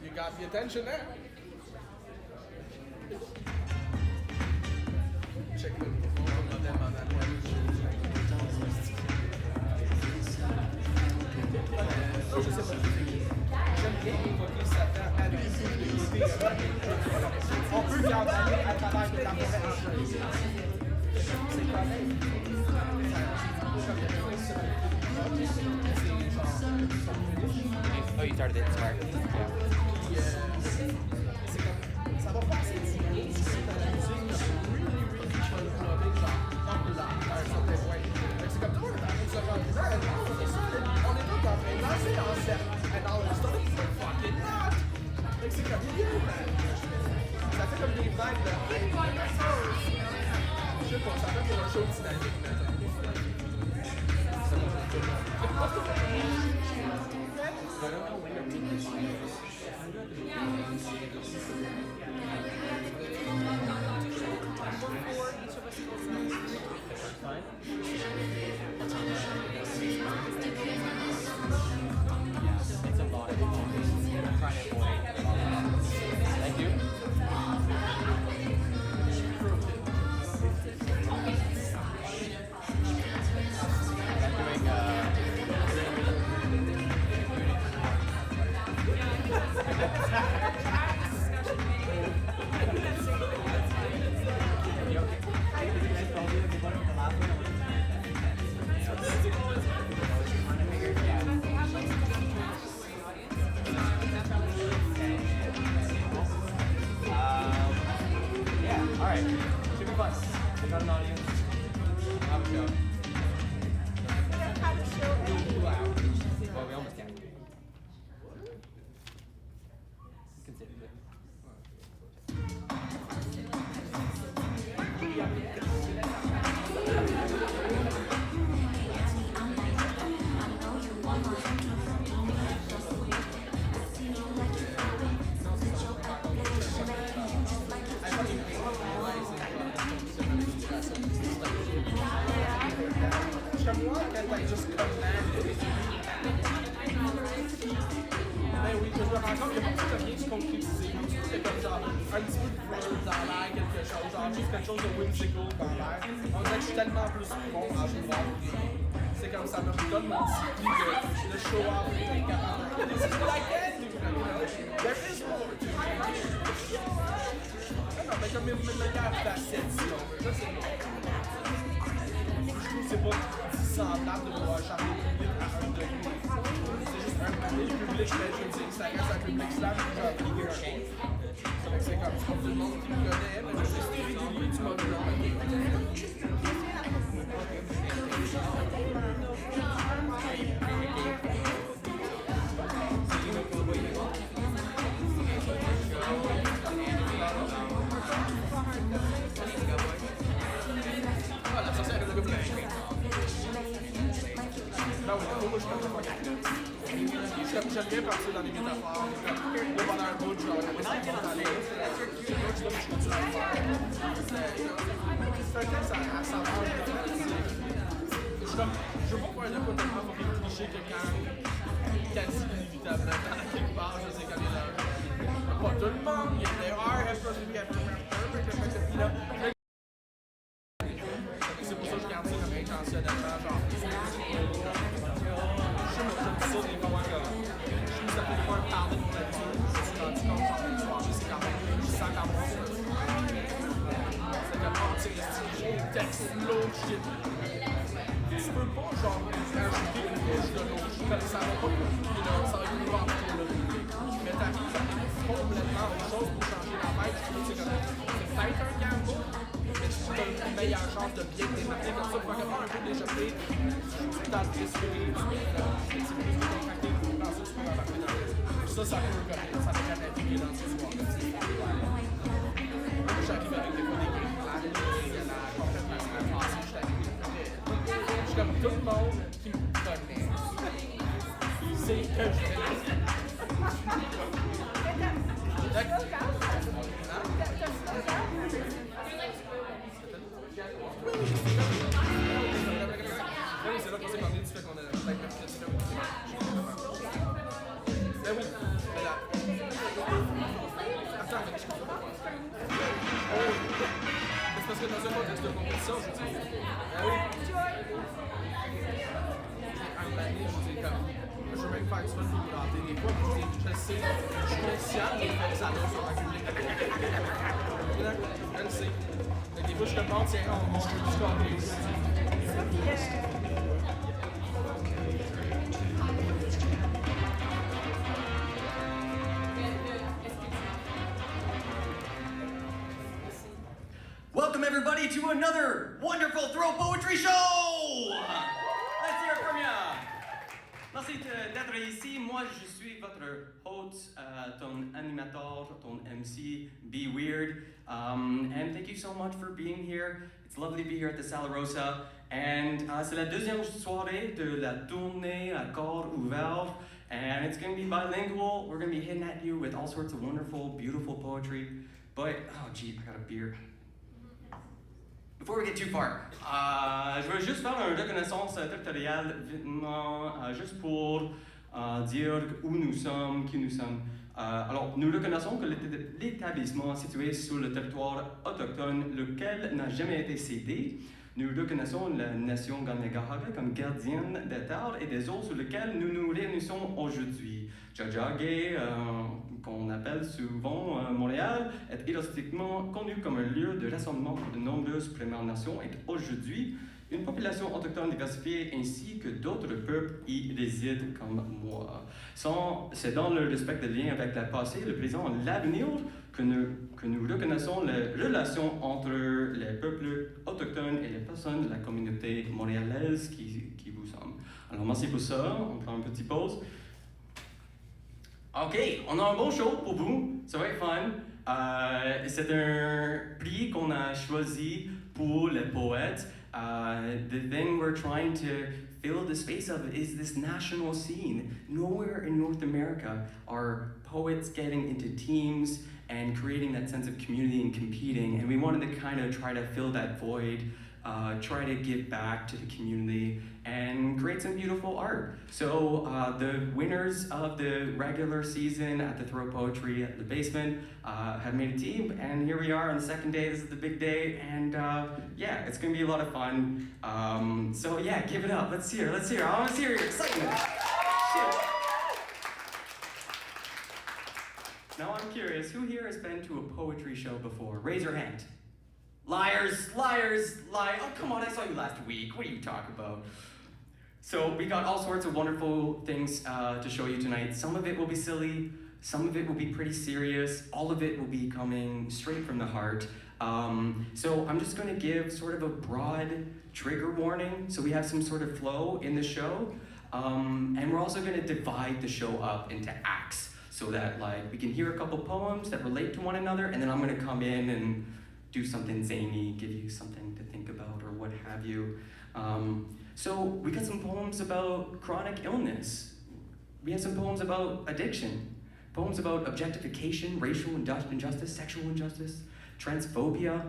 You got the attention there. Check le modèle en Antoine. Je sais pas. J'aime bien évoquer Satan à l'unité. On peut garder à travers de la forêt. C'est pareil. Oh, you started it, smart. Yeah. C'est comme, ça va passer du bien, c'est comme la musique, really clubbing, genre, popular, à un certain point. C'est comme tout le monde est en train de se rendre, on est tous en train de danser en cercle, and all of a sudden, c'est fucking hot! C'est comme, yeah, man! Ça fait comme des vagues de... Je sais pas, ça fait pour un show dynamique, maintenant. I don't know when you're meeting It's a lot of I'm trying to avoid a lot of Thank you. Yeah, alright. Should be fun. I got an audience. Have a show. Well, we almost can. Consider it. Comme moi, quand t'as juste commandé. Ben oui, que je me rends compte qu'il y a beaucoup de rien de concrétisé. C'est comme genre un petit peu de bleu dans l'air, quelque chose, genre juste quelque chose de whimsical dans l'air. On dirait que je suis tellement plus bon à vouloir. C'est comme ça me redonne mon petit goût de show off. This is what I can do, you know? There is more to it. Non, mais comme une meilleure facette, sinon. Ça, c'est bon. Je trouve que c'est pas semblable de pouvoir charmer le public à un degré. C'est juste un public, le public, je veux dire, ça reste un public slam, genre figure. C'est comme ça, tout le monde qui me connaît, mais je suis régulier, tu m'as vu dans ma game. Ben oui, moi je suis comme ça. J'aime bien partir dans les métaphores. Là, pendant un bout, genre, on va essayer d'aller. Je continue à le faire. C'est un texte à savoir. Je veux pas faire de quoi tellement pour les clichés que quand quasi inévitablement, quelque part, je sais quand il y a pas tout le monde, il y a des rares, il y a pas celui qui a fait là. C'est pour ça que je garde ça comme intentionnellement, genre. Je trouve ça des moments comme. Je trouve ça fait moins parler de mon nature. Je suis rendu compte genre une soirée, c'est quand même. Je sens quand même ça. C'est comme anti-restitution, texte, low shit. Tu peux pas genre ajouter une couche de l'eau, ça va pas, ça va être une vente pour le public. Mais t'arrives à complètement autre chose pour changer la vibe. C'est comme, c'est peut-être un gamble, mais tu as une meilleure chance de bien te démarquer comme ça. Pour faire un peu d'échapper, tu t'as respirer, tu peux plus contracter dans ça, tu peux embarquer dans le. Ça peut comme ça peut naviguer dans ce soir. J'arrive avec des fois des griffes, la complète la semaine passée, je suis arrivé. Comme tout le monde qui me connaît, c'est que je fais la scène. Oui, c'est là qu'on s'est parlé du fait qu'on a peut-être un petit peu. Ben oui, mais là. Attends, mais je comprends pas. C'est parce que dans un contexte de compétition, je dis. Ben oui. Je veux même faire du fun pour me planter des fois, je sais, je suis conscient des effets que ça a sur un public. Je le sais. Mais des fois, je te demande, tiens, on mange du score. Welcome everybody to another wonderful throw poetry show! Let's hear it from ya! Merci d'être ici. Moi, je suis votre hôte, ton animateur, ton MC, Be Weird. And thank you so much for being here. It's lovely to be here at the Sala Rossa. And c'est la deuxième soirée de la tournée à coeur, ouvert. And it's going to be bilingual. We're going to be hitting at you with all sorts of wonderful, beautiful poetry. But, oh gee, I got a beer. Before we get too far, je veux juste faire une reconnaissance territoriale vitement, juste pour dire où nous sommes, qui nous sommes. Alors, nous reconnaissons que l'établissement situé sur le territoire autochtone, lequel n'a jamais été cédé. Nous reconnaissons la nation Ganagahaga comme gardienne des terres et des eaux sur lesquelles nous nous réunissons aujourd'hui. Tchadjagé, qu'on appelle souvent Montréal, est historiquement connu comme un lieu de rassemblement pour de nombreuses Premières Nations et aujourd'hui, une population autochtone diversifiée ainsi que d'autres peuples y résident comme moi. C'est dans le respect des liens avec le passé, le présent et l'avenir que nous reconnaissons les relations entre les peuples autochtones et les personnes de la communauté montréalaise qui vous sommes. Alors merci pour ça, on prend une petite pause. Ok, on a un bon show pour vous, ça va être fun. C'est un prix qu'on a choisi pour les poètes. The thing we're trying to fill the space of is this national scene. Nowhere in North America are poets getting into teams and creating that sense of community and competing, and we wanted to kind of try to fill that void, try to give back to the community, and create some beautiful art. So the winners of the regular season at the Throw Poetry at the basement have made a team, and here we are on the second day. This is the big day, and yeah, it's gonna be a lot of fun. So yeah, give it up. Let's hear. I want to hear your excitement. Shit. Now I'm curious, who here has been to a poetry show before? Raise your hand. Liars. Oh, come on, I saw you last week. What are you talking about? So we got all sorts of wonderful things to show you tonight. Some of it will be silly, some of it will be pretty serious, all of it will be coming straight from the heart. So I'm just going to give sort of a broad trigger warning, so we have some sort of flow in the show. And we're also going to divide the show up into acts, so that like we can hear a couple poems that relate to one another, and then I'm going to come in and do something zany, give you something to think about or what have you. So we got some poems about chronic illness. We have some poems about addiction, poems about objectification, racial injustice, sexual injustice, transphobia,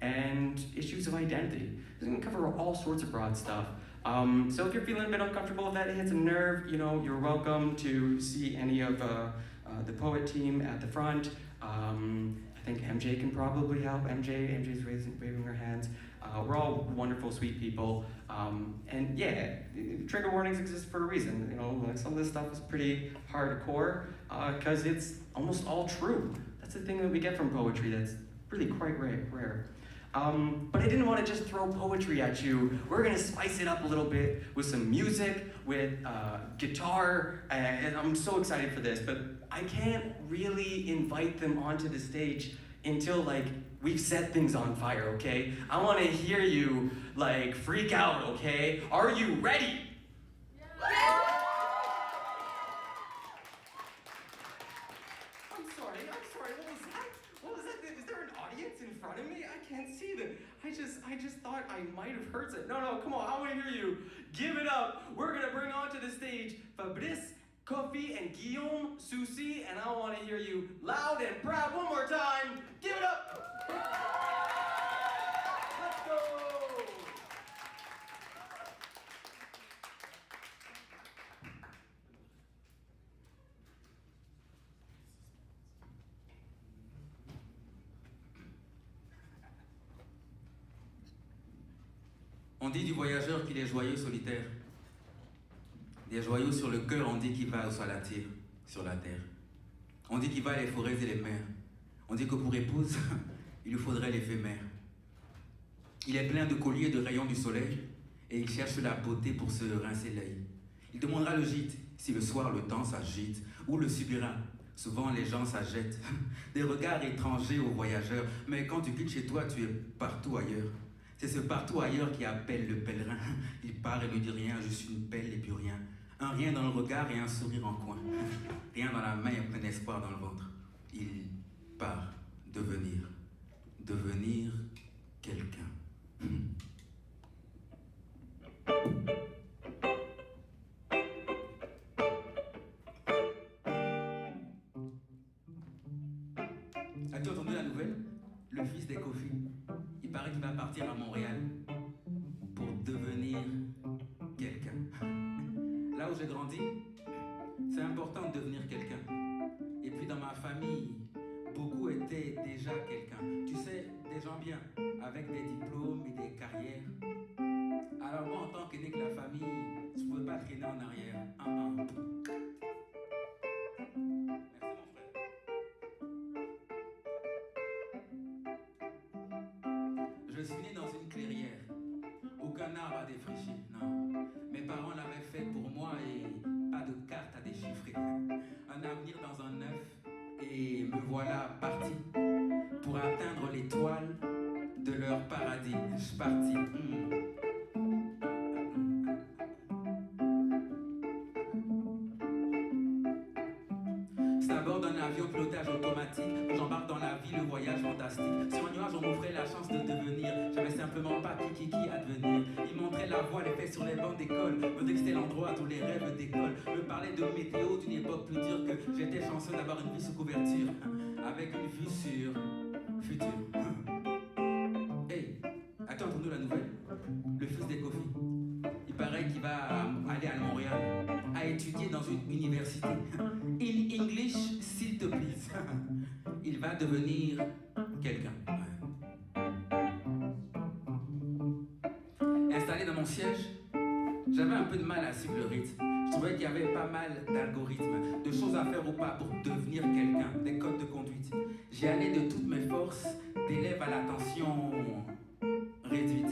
and issues of identity. It's gonna cover all sorts of broad stuff. So if you're feeling a bit uncomfortable, if that hits a nerve, you know, you're welcome to see any of the poet team at the front. I think MJ can probably help. MJ's waving her hands. We're all wonderful, sweet people. And yeah, trigger warnings exist for a reason. You know, like some of this stuff is pretty hardcore, because it's almost all true. That's the thing that we get from poetry that's really quite rare. But I didn't want to just throw poetry at you. We're gonna spice it up a little bit with some music, with guitar, and I'm so excited for this, but I can't really invite them onto the stage until like we've set things on fire, okay? I wanna hear you like freak out, okay? Are you ready? Yeah. I'm sorry, what was that? Is there an audience in front of me? I can't see them. I just thought I might have heard it. No, come on, I wanna hear you. Give it up. We're gonna bring onto the stage Fabrice Koffy and Guillaume Soucy, and I wanna hear you loud and proud one more time. Give it up. Let's go. On dit du voyageur qu'il est joyeux solitaire. Des joyaux sur le cœur, on dit qu'il va où ça l'attire, sur la terre. On dit qu'il va les forêts et les mers. On dit que pour épouse, il lui faudrait l'éphémère. Il est plein de colliers et de rayons du soleil, et il cherche la beauté pour se rincer l'œil. Il demandera le gîte, si le soir le temps s'agite, ou le subira. Souvent les gens s'achètent des regards étrangers aux voyageurs, mais quand tu quittes chez toi, tu es partout ailleurs. C'est ce partout ailleurs qui appelle le pèlerin. Il part et ne dit rien, juste une pelle et plus rien. Un rien dans le regard et un sourire en coin. Rien dans la main et plein espoir dans le ventre. Il part devenir quelqu'un. As-tu entendu la nouvelle? Le fils des Koffy, il paraît qu'il va partir à Montréal pour devenir quelqu'un. Là où j'ai grandi, c'est important de devenir quelqu'un. Et puis dans ma famille, beaucoup étaient déjà quelqu'un. Tu sais, des gens bien, avec des diplômes et des carrières. Alors moi, en tant qu'aîné de la famille, je ne pouvais pas traîner en arrière. Je suis né dans une clairière, aucun arbre à défricher, non. Mes parents l'avaient fait pour moi et pas de carte à déchiffrer. Un avenir dans un œuf et me voilà parti pour atteindre l'étoile de leur paradis. Je suis parti. C'est à bord d'un avion pilotage automatique que j'embarque dans la vie, le voyage fantastique. Sur un nuage, on m'offrait la chance de devenir. J'avais simplement pas qui advenir. Ils montraient la voie, les faits sur les bancs d'école. Me disaient que c'était l'endroit d'où les rêves décollent. Me parlaient de météo, d'une époque plus dure, que j'étais chanceux d'avoir une vie sous couverture. Avec une vue sur futur. Hey, as-tu entendu la nouvelle? Le fils des Koffy, il paraît qu'il va aller à Montréal, à étudier dans une université. In English, s'il te plaît. Il va devenir quelqu'un. Installé dans mon siège, j'avais un peu de mal à suivre le rythme. Je trouvais qu'il y avait pas mal d'algorithmes, de choses à faire ou pas pour devenir quelqu'un, des codes de conduite. J'y allais de toutes mes forces, d'élève à l'attention réduite.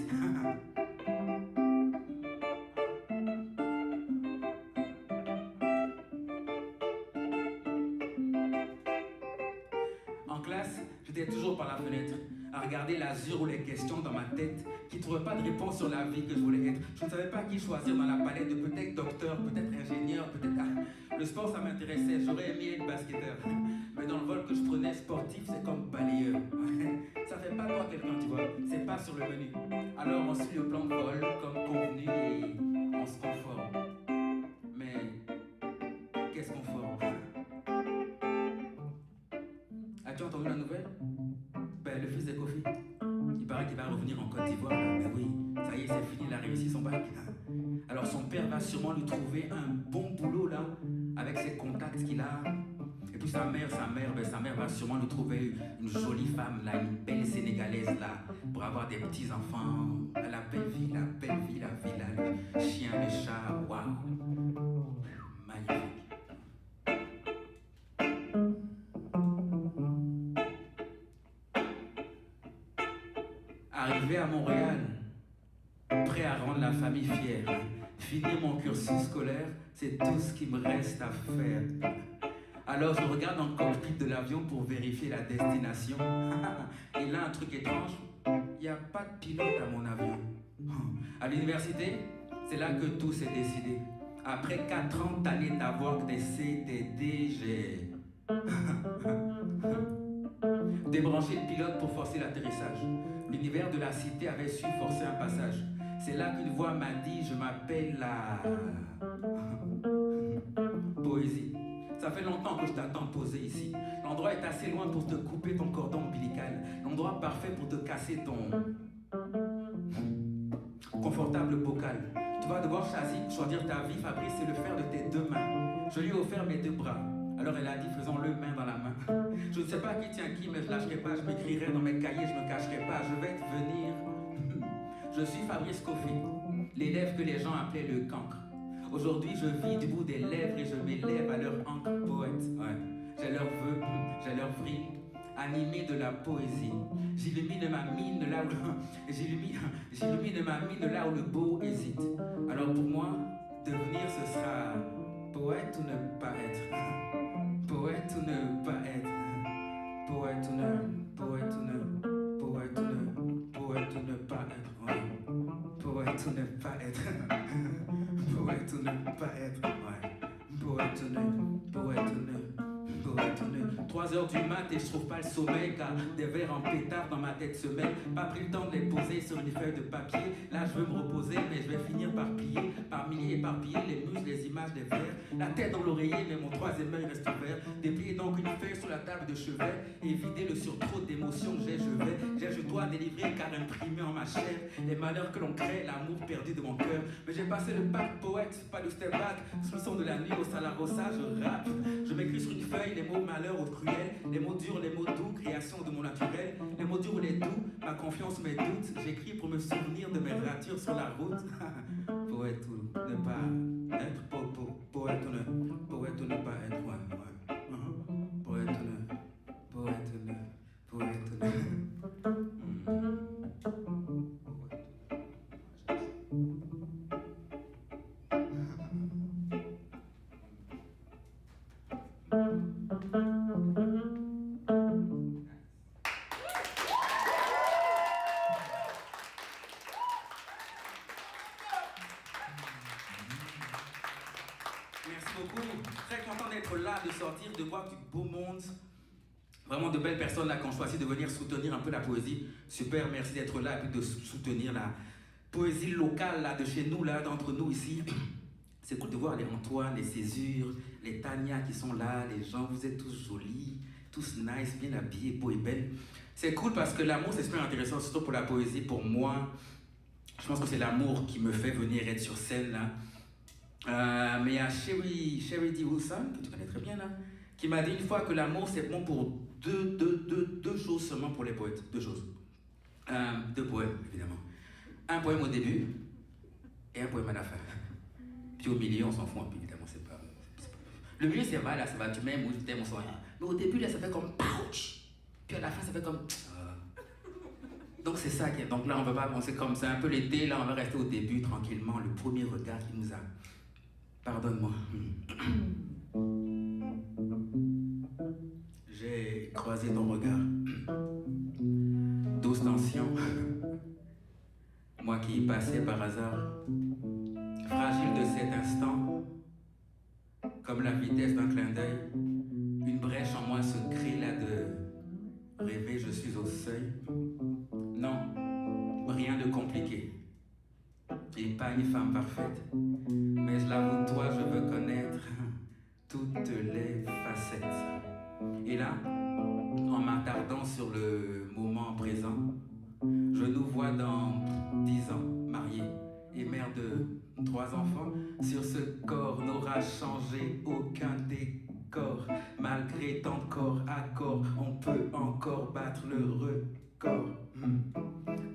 En classe, j'étais toujours par la fenêtre, à regarder l'azur ou les questions dans ma tête, qui ne trouvaient pas de réponse sur la vie que je voulais être. Je ne savais pas qui choisir dans la palette de peut-être docteur, peut-être ingénieur, peut-être... Ah, le sport, ça m'intéressait, j'aurais aimé être basketteur. Mais dans le vol que je prenais sportif, c'est comme balayeur. Ça fait pas toi quelqu'un, tu vois, c'est pas sur le menu. Alors on suit le plan de vol comme convenu et on se conforme. Mais qu'est-ce qu'on forme? As-tu entendu la nouvelle? Ben, le fils de Koffy, il paraît qu'il va revenir en Côte d'Ivoire. Ben oui, ça y est, c'est fini, il a réussi son bac. Alors son père va sûrement lui trouver un bon boulot là, avec ses contacts qu'il a. Et puis sa mère va sûrement lui trouver une jolie femme là, une belle sénégalaise là, pour avoir des petits enfants. La belle vie, la vie là, le chien, le chat, waouh, magnifique. Arrivé à Montréal, prêt à rendre la famille fière, finir mon cursus scolaire, c'est tout ce qui me reste à faire. Alors je regarde dans le cockpit de l'avion pour vérifier la destination. Et là, un truc étrange, il n'y a pas de pilote à mon avion. À l'université, c'est là que tout s'est décidé. Après 40 années d'avoir des CDD, j'ai débranché le pilote pour forcer l'atterrissage. L'univers de la cité avait su forcer un passage. C'est là qu'une voix m'a dit, je m'appelle la poésie. Ça fait longtemps que je t'attends posé ici. L'endroit est assez loin pour te couper ton cordon ombilical. L'endroit parfait pour te casser ton confortable bocal. Tu vas devoir choisir ta vie, Fabrice, et le faire de tes deux mains. Je lui ai offert mes deux bras. Alors elle a dit, faisons-le main dans la main. Je ne sais pas qui tient qui, mais je lâcherai pas. Je m'écrirai dans mes cahiers, je me cacherai pas. Je vais te venir. Je suis Fabrice Koffy, l'élève que les gens appelaient le cancre. Aujourd'hui, je vis du bout des lèvres et je m'élève à leur encre poète. Ouais. J'ai leur vœu, j'ai leur vrille, animé de la poésie. J'illumine ma mine là où j'illumine ma mine là où le beau hésite. Alors pour moi, devenir ce sera poète ou ne pas être. Poète ou ne pas être. Poète ou ne, poète ou ne, poète ou ne, poète ou ne pas être. Ouais. Poète ou ne pas être. Poète ou ne pas être. Ouais. Poète ou ne, poète ou ne, poète ou ne. 3 heures du mat et je trouve pas le sommeil car des vers en pétard dans ma tête se mêlent. Pas pris le temps de les poser sur une feuille de papier. Là je veux me reposer mais je vais finir par plier, par milliers éparpiller les muses, les images, les vers. La tête dans l'oreiller mais mon troisième œil reste ouvert. Déplier donc une feuille sur la table de chevet et vider le surtrot d'émotions que je dois délivrer car imprimé en ma chair les malheurs que l'on crée, l'amour perdu de mon cœur. Mais j'ai passé le bac poète, pas le step back. Sous le son de la nuit au Sala Rossa, je rappe. Je m'écris sur une feuille les mots malheur ou cruel, les mots durs, les mots doux, création de mon naturel. Les mots durs ou les doux, ma confiance, mes doutes. J'écris pour me souvenir de mes ratures sur la route. Poète ou ne pas être, poète ou ne pas être, ouais. Poète ou ne, poète ou ne, poète ou ne. Merci beaucoup. Très content d'être là, de sortir, de voir du beau monde. Vraiment de belles personnes là qui ont choisi de venir soutenir un peu la poésie. Super, merci d'être là et puis de soutenir la poésie locale là, de chez nous, là, d'entre nous ici. C'est cool de voir les Antoine, les Césures, les Tania qui sont là, les gens, vous êtes tous jolis, tous nice, bien habillés, beaux et belles. C'est cool parce que l'amour c'est super intéressant, surtout pour la poésie. Pour moi, je pense que c'est l'amour qui me fait venir être sur scène là. Mais il y a Sherry DeLuca, que tu connais très bien là, qui m'a dit une fois que l'amour c'est bon pour deux choses seulement pour les poètes. 2 choses. 2 poèmes évidemment. Un poème au début et un poème à la fin. Puis au milieu on s'en fout un peu évidemment, c'est pas... Le milieu c'est mal là, ça va, tu m'aimes ou je t'aime, on s'en rien. Mais au début là ça fait comme pouch. Puis à la fin ça fait comme... Donc c'est ça qui est... Donc là on va pas avancer comme ça, un peu l'été, là on va rester au début tranquillement, le premier regard qui nous a... Pardonne-moi. J'ai croisé ton regard. tensions. Moi qui passais par hasard, fragile de cet instant, comme la vitesse d'un clin d'œil, une brèche en moi se crée là de rêver, je suis au seuil. Non, rien de compliqué, et pas une femme parfaite, mais je l'avoue, toi, je veux connaître toutes les facettes. Et là, en m'attardant sur le moment présent, je nous vois dans 10 ans, mariés et mère de 3 enfants. Sur ce corps n'aura changé aucun décor. Malgré tant de corps à corps, on peut encore battre le record.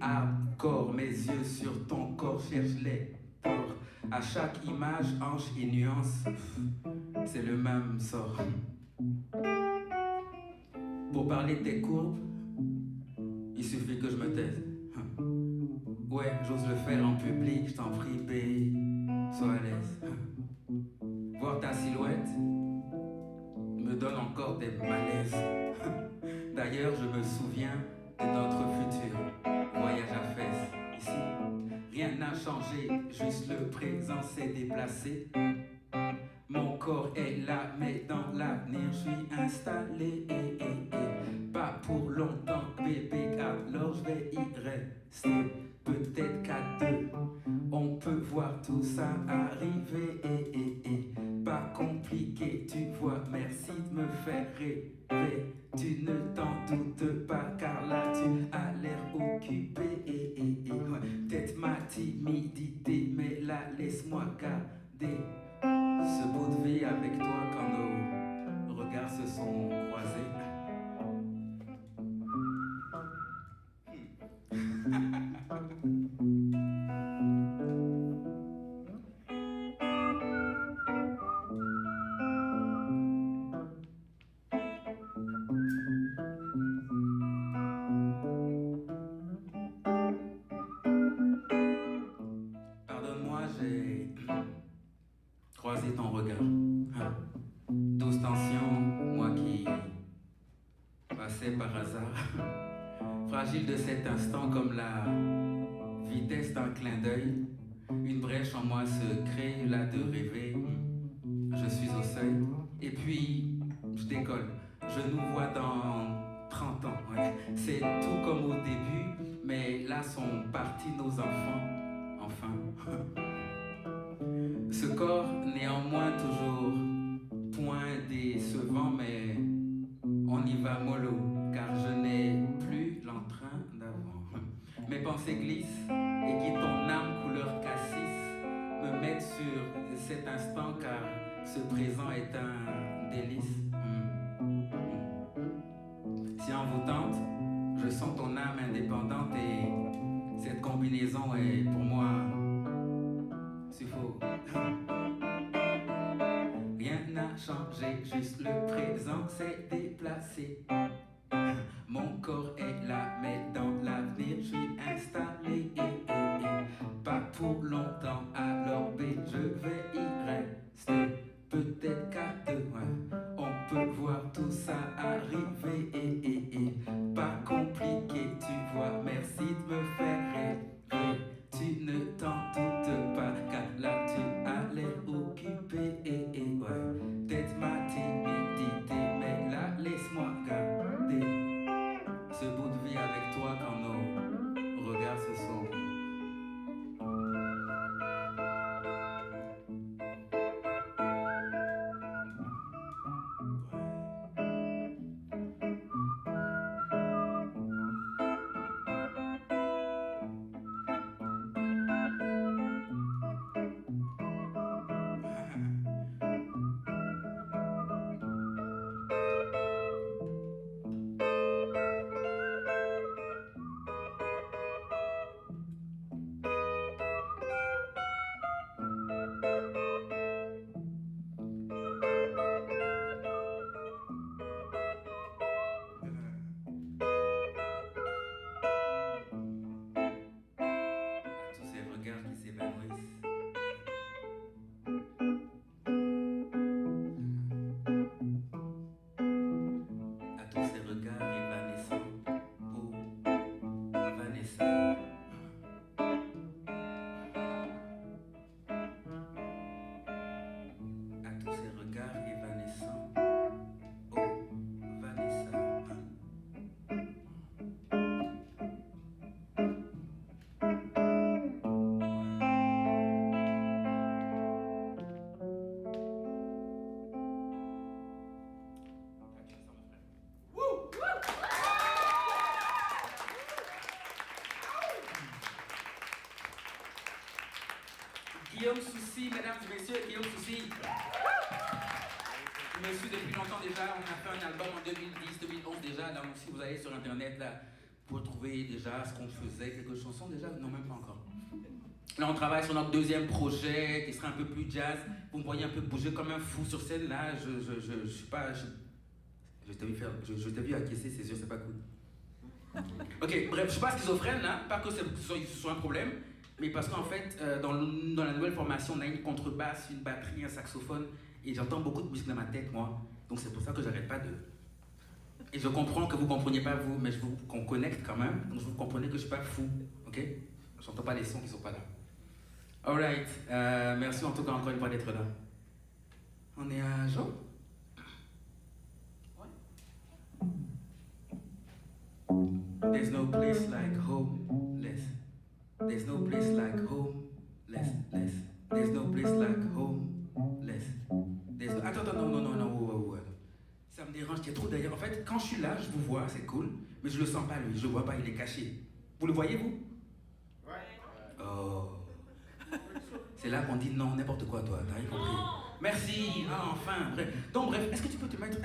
Hardcore, mes yeux sur ton corps cherchent les ports. À chaque image, hanche et nuance, c'est le même sort. Pour parler de tes courbes, il suffit que je me taise. Ouais, j'ose le faire en public, je t'en prie, bé, sois à l'aise. Voir ta silhouette me donne encore des malaises. D'ailleurs, je me souviens de notre futur voyage à Fès. Ici, rien n'a changé, juste le présent s'est déplacé. Mon corps est là, mais dans l'avenir, je suis installé. Pas pour longtemps, bébé, alors je vais y rester. Peut-être qu'à deux, on peut voir tout ça arriver. Pas compliqué, tu vois, merci de me faire rêver. Tu ne t'en doutes pas, car là tu as l'air occupé. Peut-être ma timidité, mais là laisse-moi garder ce bout de vie avec toi quand nos regards se sont croisés. Pardonne-moi, j'ai croisé ton regard. Douce tension, moi qui passais par hasard. Fragile de cet instant comme la vitesse d'un clin d'œil. Une brèche en moi se crée là de rêver. Je suis au seuil. Et puis, je décolle. Je nous vois dans 30 ans. Ouais. C'est tout comme au début, mais là sont partis nos enfants. Enfin. Ce corps, néanmoins, toujours point décevant, mais on y va mollo, car je n'ai plus l'entrain d'avant. Mes pensées glissent et qui ton âme couleur cassis me mettent sur cet instant, car ce présent est un délice. Si envoûtante, je sens ton âme indépendante et cette combinaison est pour moi faux. Rien n'a changé, juste le présent s'est déplacé. Mon corps est là, mais dans l'avenir, je suis installé. Pas pour longtemps, alors B, je vais y rester. Peut-être qu'à deux, on peut voir tout ça arriver. Pas compliqué, tu vois, merci de me faire rêver. Tu ne t'en doutes pas, car là tu as l'air occupé. Peut-être ma timidité, mais là laisse-moi garder ce bout de vie avec toi quand nos regards se sont. Guillaume Soucy, mesdames et messieurs, Guillaume Soucy. Je me suis depuis longtemps déjà, on a fait un album en 2010, 2011 déjà, donc si vous allez sur internet là, pour trouver déjà ce qu'on faisait, quelques chansons déjà, non même pas encore. Là on travaille sur notre deuxième projet qui sera un peu plus jazz, vous me voyez un peu bouger comme un fou sur scène là, je suis pas... Je t'ai vu acquiescer, c'est sûr, c'est pas cool. Ok, bref, je suis pas schizophrène là, pas que ce soit un problème, mais parce qu'en fait, dans la nouvelle formation, on a une contrebasse, une batterie, un saxophone, et j'entends beaucoup de musique dans ma tête, moi. Donc c'est pour ça que j'arrête pas de... Et je comprends que vous compreniez pas vous, mais je veux qu'on connecte quand même, donc vous comprenez que je suis pas fou, ok? J'entends pas les sons qui sont pas là. Alright, merci en tout cas encore une fois d'être là. On est à Jean? There's no place like home, less. There's no place like home, less. There's no place like home, less. Attends, non. Ça me dérange, il y a trop d'ailleurs. En fait, quand je suis là, je vous vois, c'est cool, mais je le sens pas lui, je le vois pas, il est caché. Vous le voyez, vous? Ouais. Oh. C'est là qu'on dit non, n'importe quoi, toi, t'as rien compris. Merci, enfin, bref. Donc, bref, est-ce que tu peux te mettre,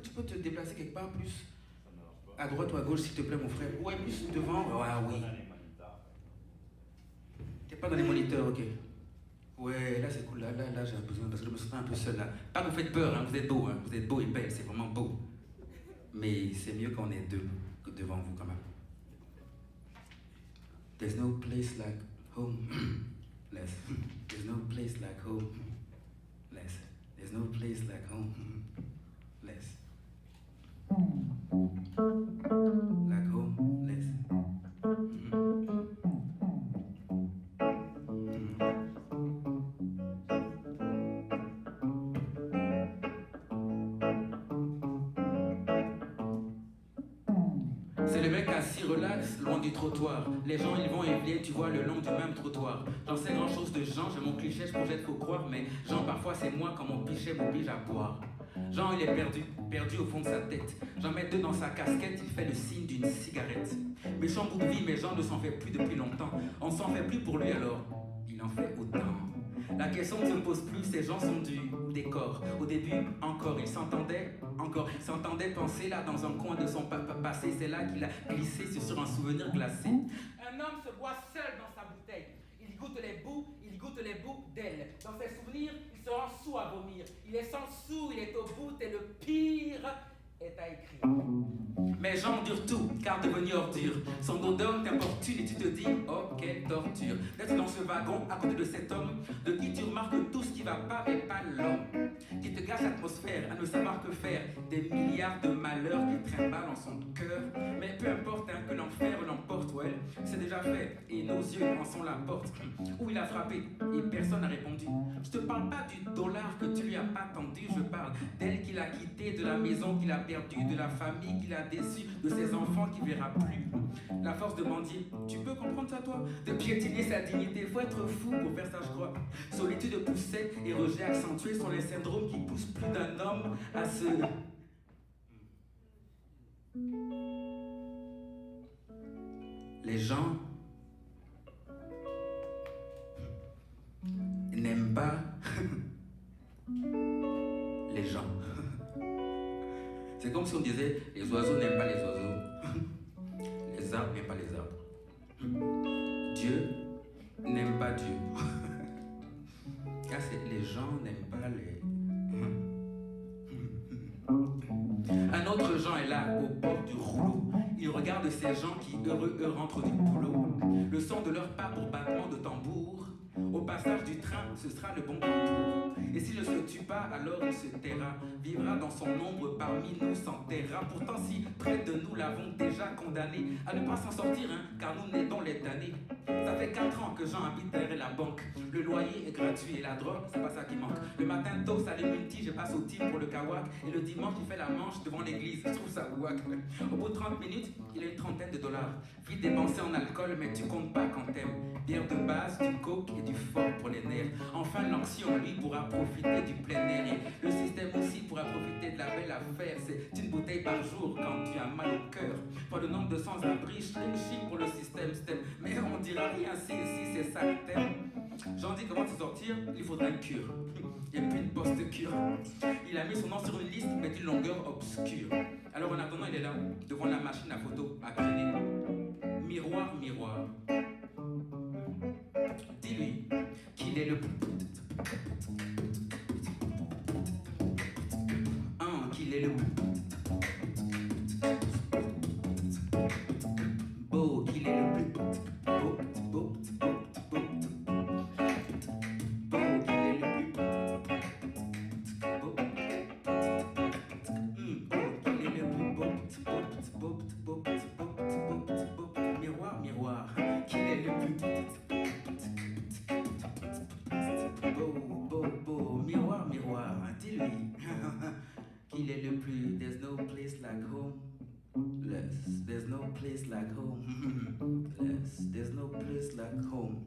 tu peux te déplacer quelque part plus? À droite ou à gauche, s'il te plaît, mon frère. Ouais, plus devant. Ah oui. T'es pas dans les moniteurs, ok. Ouais, là c'est cool. Là j'ai besoin parce que je me sens un peu seul là. Pas que vous faites peur, hein, vous êtes beau, hein. Vous êtes beau et belle, c'est vraiment beau. Mais c'est mieux qu'on est deux que devant vous quand même. There's no place like home, less. There's no place like home, less. There's no place like home, less. Like home, less. C'est le mec assis relax, loin du trottoir. Les gens ils vont et viennent, tu vois, le long du même trottoir. J'en sais grand chose de Jean, j'ai mon cliché, je projette, faut croire. Mais Jean, parfois c'est moi quand mon pichet m'oblige à boire. Jean il est perdu au fond de sa tête. J'en mets deux dans sa casquette, il fait le signe d'une cigarette. Méchant bout de vie, mais Jean ne s'en fait plus depuis longtemps. On s'en fait plus pour lui alors, il en fait autant. La question ne se pose plus, ces gens sont du décor. Au début, encore, il s'entendait penser là dans un coin de son passé. C'est là qu'il a glissé sur un souvenir glacé. Un homme se boit seul dans sa bouteille. Il goûte les bouts d'elle. Dans ses souvenirs, il se rend soûl à vomir. Il est sans sous, il est au bout et le pire est à écrire. Mais Jean endure tout, car devenu ordure. Son dos d'homme t'importune et tu te dis, oh quelle torture. D'être dans ce wagon, à côté de cet homme, de qui tu remarques tout ce qui va pas, mais pas l'homme. Qui te gâche l'atmosphère, à ne savoir que faire. Des milliards de malheurs qui trimballent en son cœur. Mais peu importe, hein, que l'enfer l'emporte, ouais, c'est déjà fait. Et nos yeux en sont la porte. Où il a frappé, et personne n'a répondu. Je te parle pas du dollar que tu lui as pas tendu, je parle d'elle qu'il a quitté, de la maison qu'il a perdue, de la famille qu'il a déçue, de ses enfants qu'il verra plus. La force de mendier, tu peux comprendre ça toi? De piétiner sa dignité, faut être fou pour faire ça je crois. Solitude poussée et rejet accentué sont les syndromes qui poussent plus d'un homme à se... Les gens n'aiment pas les gens. C'est comme si on disait les oiseaux n'aiment pas les oiseaux, les arbres n'aiment pas les arbres, Dieu n'aime pas Dieu. Là, c'est les gens n'aiment pas les... Un autre Jean est là, au bord du rouleau. Il regarde ces gens qui, heureux, rentrent du boulot. Le son de leurs pas pour battement de tambour. Au passage du train, ce sera le bon contour. Et s'il ne se tue pas, alors il se taira. Vivra dans son ombre, parmi nous s'enterrera. Pourtant, si près de nous l'avons déjà condamné à ne pas s'en sortir, hein, car nous n'aidons les damnés. Ça fait 4 ans que Jean habite derrière la banque. Le loyer est gratuit et la drogue, c'est pas ça qui manque. Le matin tôt, ça allume une tige, je passe au team pour le kawak. Et le dimanche, il fait la manche devant l'église. Je trouve ça wack. Au bout de 30 minutes, il a une $30. Vite dépensé en alcool, mais tu comptes pas quand t'aimes. Bière de base, du coke et du fort pour les nerfs. Enfin, l'anxion, lui, pourra profiter du plein air. Et le système aussi pourra profiter de la belle affaire. C'est une bouteille par jour quand tu as mal au cœur. Pas le nombre de sans-abri, chling pour le système. Mais on dira rien si c'est ça le thème. J'en dis comment s'en sortir, il faudra une cure. Et puis une post-cure. Il a mis son nom sur une liste, mais d'une longueur obscure. Alors en attendant, il est là, devant la machine à photo, à créer. Miroir, miroir. Dis-lui qu'il est le qu'il est le beau, qu'il est le plus beau, beau, qu'il est le plus beau, qu'il est le plus beau, miroir, miroir, qu'il est le plus beau, miroir, miroir, dis-lui qu'il est le plus. There's no place like home. Less. There's no place like home. Less. There's no place like home.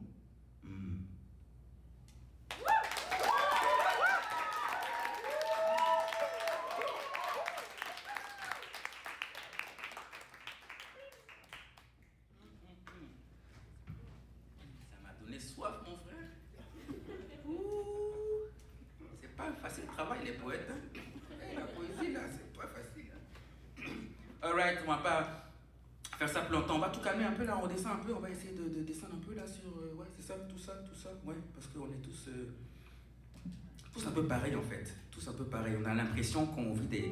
Ça m'a donné soif, mon frère. Ouh. C'est pas un facile travail, les poètes. Hein? La poésie, là, c'est pas facile. Alright, on va pas faire ça plus longtemps. On va tout calmer un peu, là, on descend un peu. On va essayer de descendre un peu, là, sur... ouais, c'est ça, tout ça. Ouais, parce qu'on est tous un peu pareils, en fait. Tous un peu pareils. On a l'impression qu'on vit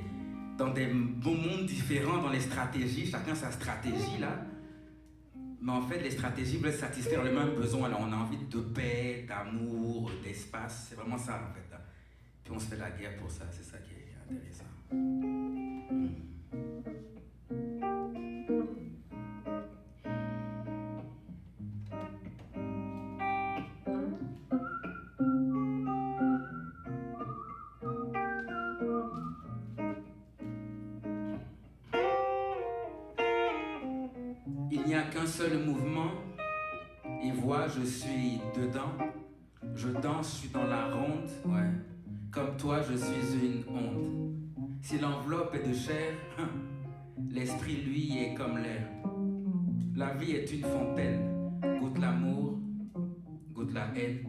dans des bons mondes différents, dans les stratégies. Chacun sa stratégie, là. Mais en fait, les stratégies veulent satisfaire le même besoin. Alors, on a envie de paix, d'amour, d'espace. C'est vraiment ça, en fait. Là. Puis on se fait la guerre pour ça. C'est ça qui est intéressant. Il n'y a qu'un seul mouvement, et vois, je suis dedans, je danse, je suis dans la ronde, ouais. Comme toi, je suis une onde. Si l'enveloppe est de chair, l'esprit, lui, est comme l'air. La vie est une fontaine, goûte l'amour, goûte la haine.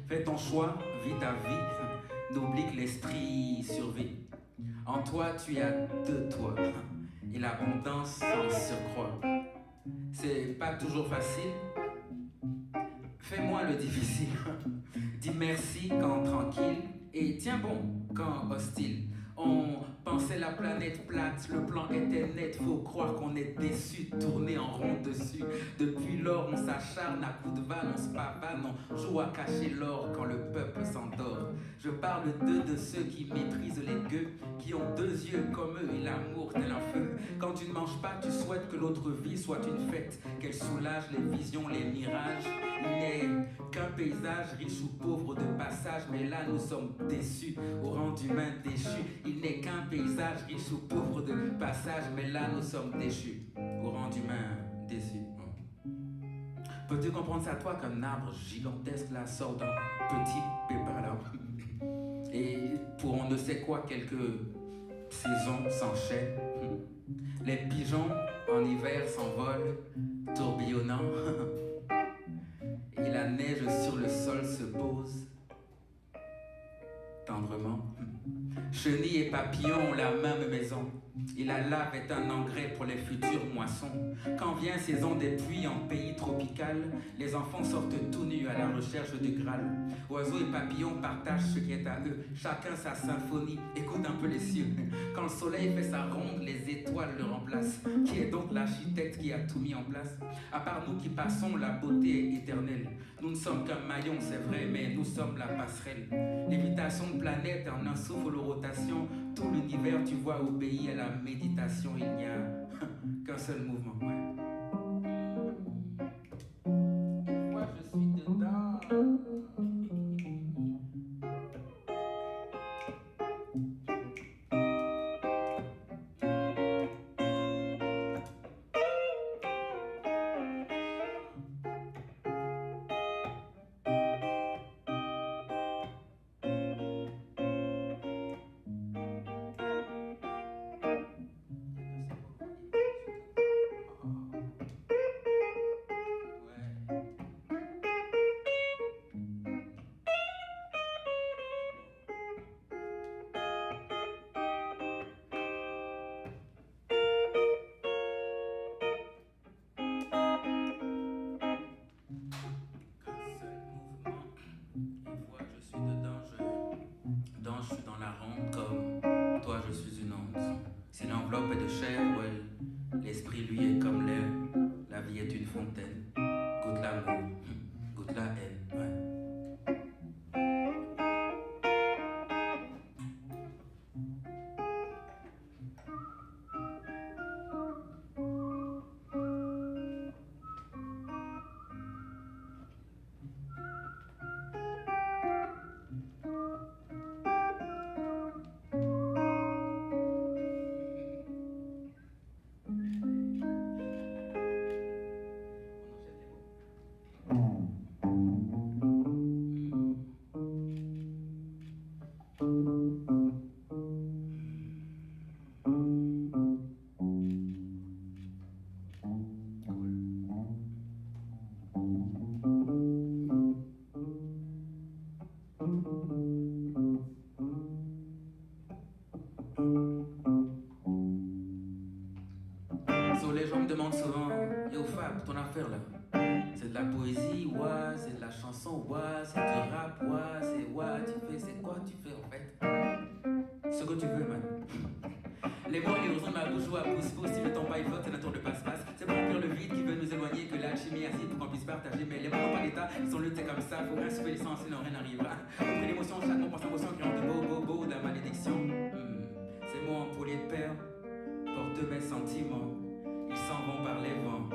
Fais ton choix, vis ta vie, n'oublie que l'esprit survit. En toi, tu as de toi. Et l'abondance sans surcroît. C'est pas toujours facile. Fais-moi le difficile. Dis merci quand tranquille et tiens bon quand hostile. On pensait la planète plate, le plan était net. Faut croire qu'on est déçu, tourner en rond dessus. Depuis lors, on s'acharne à coups de vanne, on se pavane, on joue à cacher l'or quand le peuple s'endort. Je parle de ceux qui méprisent les gueux, qui ont deux yeux comme eux et l'amour tel un feu. Quand tu ne manges pas, tu souhaites que l'autre vie soit une fête, qu'elle soulage les visions, les mirages. Il n'est qu'un paysage riche ou pauvre de passage, mais là nous sommes déçus au rang d'humains déchus. Il n'est qu'un paysage riche ou pauvre de passage, mais là nous sommes déchus au rang d'humains déçus. Peux-tu comprendre ça toi qu'un arbre gigantesque là sort d'un petit pépin là? Et pour on ne sait quoi, quelques saisons s'enchaînent. Les pigeons en hiver s'envolent, tourbillonnant. Et la neige sur le sol se pose tendrement. Chenilles et papillons ont la même maison. Et la lave est un engrais pour les futures moissons. Quand vient saison des pluies en pays tropical, les enfants sortent tout nus à la recherche du Graal. Oiseaux et papillons partagent ce qui est à eux. Chacun sa symphonie, écoute un peu les cieux. Quand le soleil fait sa ronde, les étoiles le remplacent. Qui est donc l'architecte qui a tout mis en place? À part nous qui passons, la beauté est éternelle. Nous ne sommes qu'un maillon, c'est vrai, mais nous sommes la passerelle. Lévitation de planète en un souffle rotation. Tout l'univers, tu vois, obéit à la méditation. Il n'y a qu'un seul mouvement. Ouais. Moi, je suis dedans. faire là. C'est de la poésie, ouais, c'est de la chanson, ouais, c'est du rap, ouais, c'est ouais, tu fais, c'est quoi tu fais en fait? Ce que tu veux, man. Les mots, ils ressemblent à bouche ou à pouce-pouce. Si le temps pas, il flotte, c'est la tour de passe-passe. C'est pour remplir le vide qui veut nous éloigner, que l'alchimie assis pour qu'on puisse partager. Mais les mots n'ont pas d'état, ils sont lutés comme ça. Faut rien souffler les sens, sinon rien n'arrivera. On prie l'émotion, chaque mot pense émotion qui rend de beau, de la malédiction. Ces mots empolés de peur portent mes sentiments. Ils s'en vont par les vents,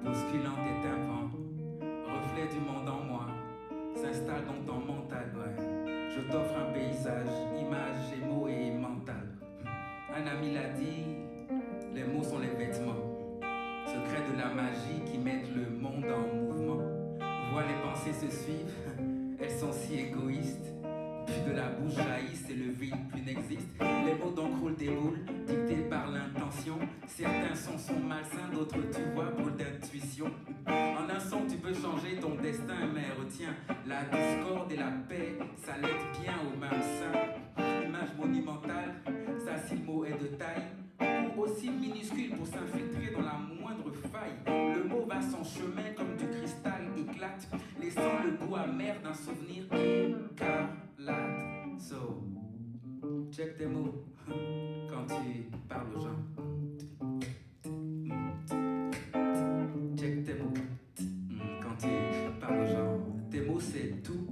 bousculant tes tympans. Reflet du monde en moi, s'installe dans ton mental, ouais. Je t'offre un paysage, image, mots et mental. Un ami l'a dit, les mots sont les vêtements. Secret de la magie qui mettent le monde en mouvement. Vois les pensées se suivent, elles sont si égoïstes. Puis de la bouche jaillissent et le vide plus n'existe. Les mots d'encre roulent des boules, dictés par l'intention. Certains sons sont malsains, d'autres tu vois, boule d'intuition. En un son tu peux changer ton destin, mais retiens, la discorde et la paix, ça l'aide bien au même sein. Image monumentale, ça si le mot est de taille, ou aussi minuscule pour s'infiltrer dans la moindre faille. Le mot va son chemin comme du cristal éclate, laissant le goût amer d'un souvenir écarlate. So, check tes mots quand tu parles aux gens. Check tes mots quand tu parles aux gens. Tes mots c'est tout,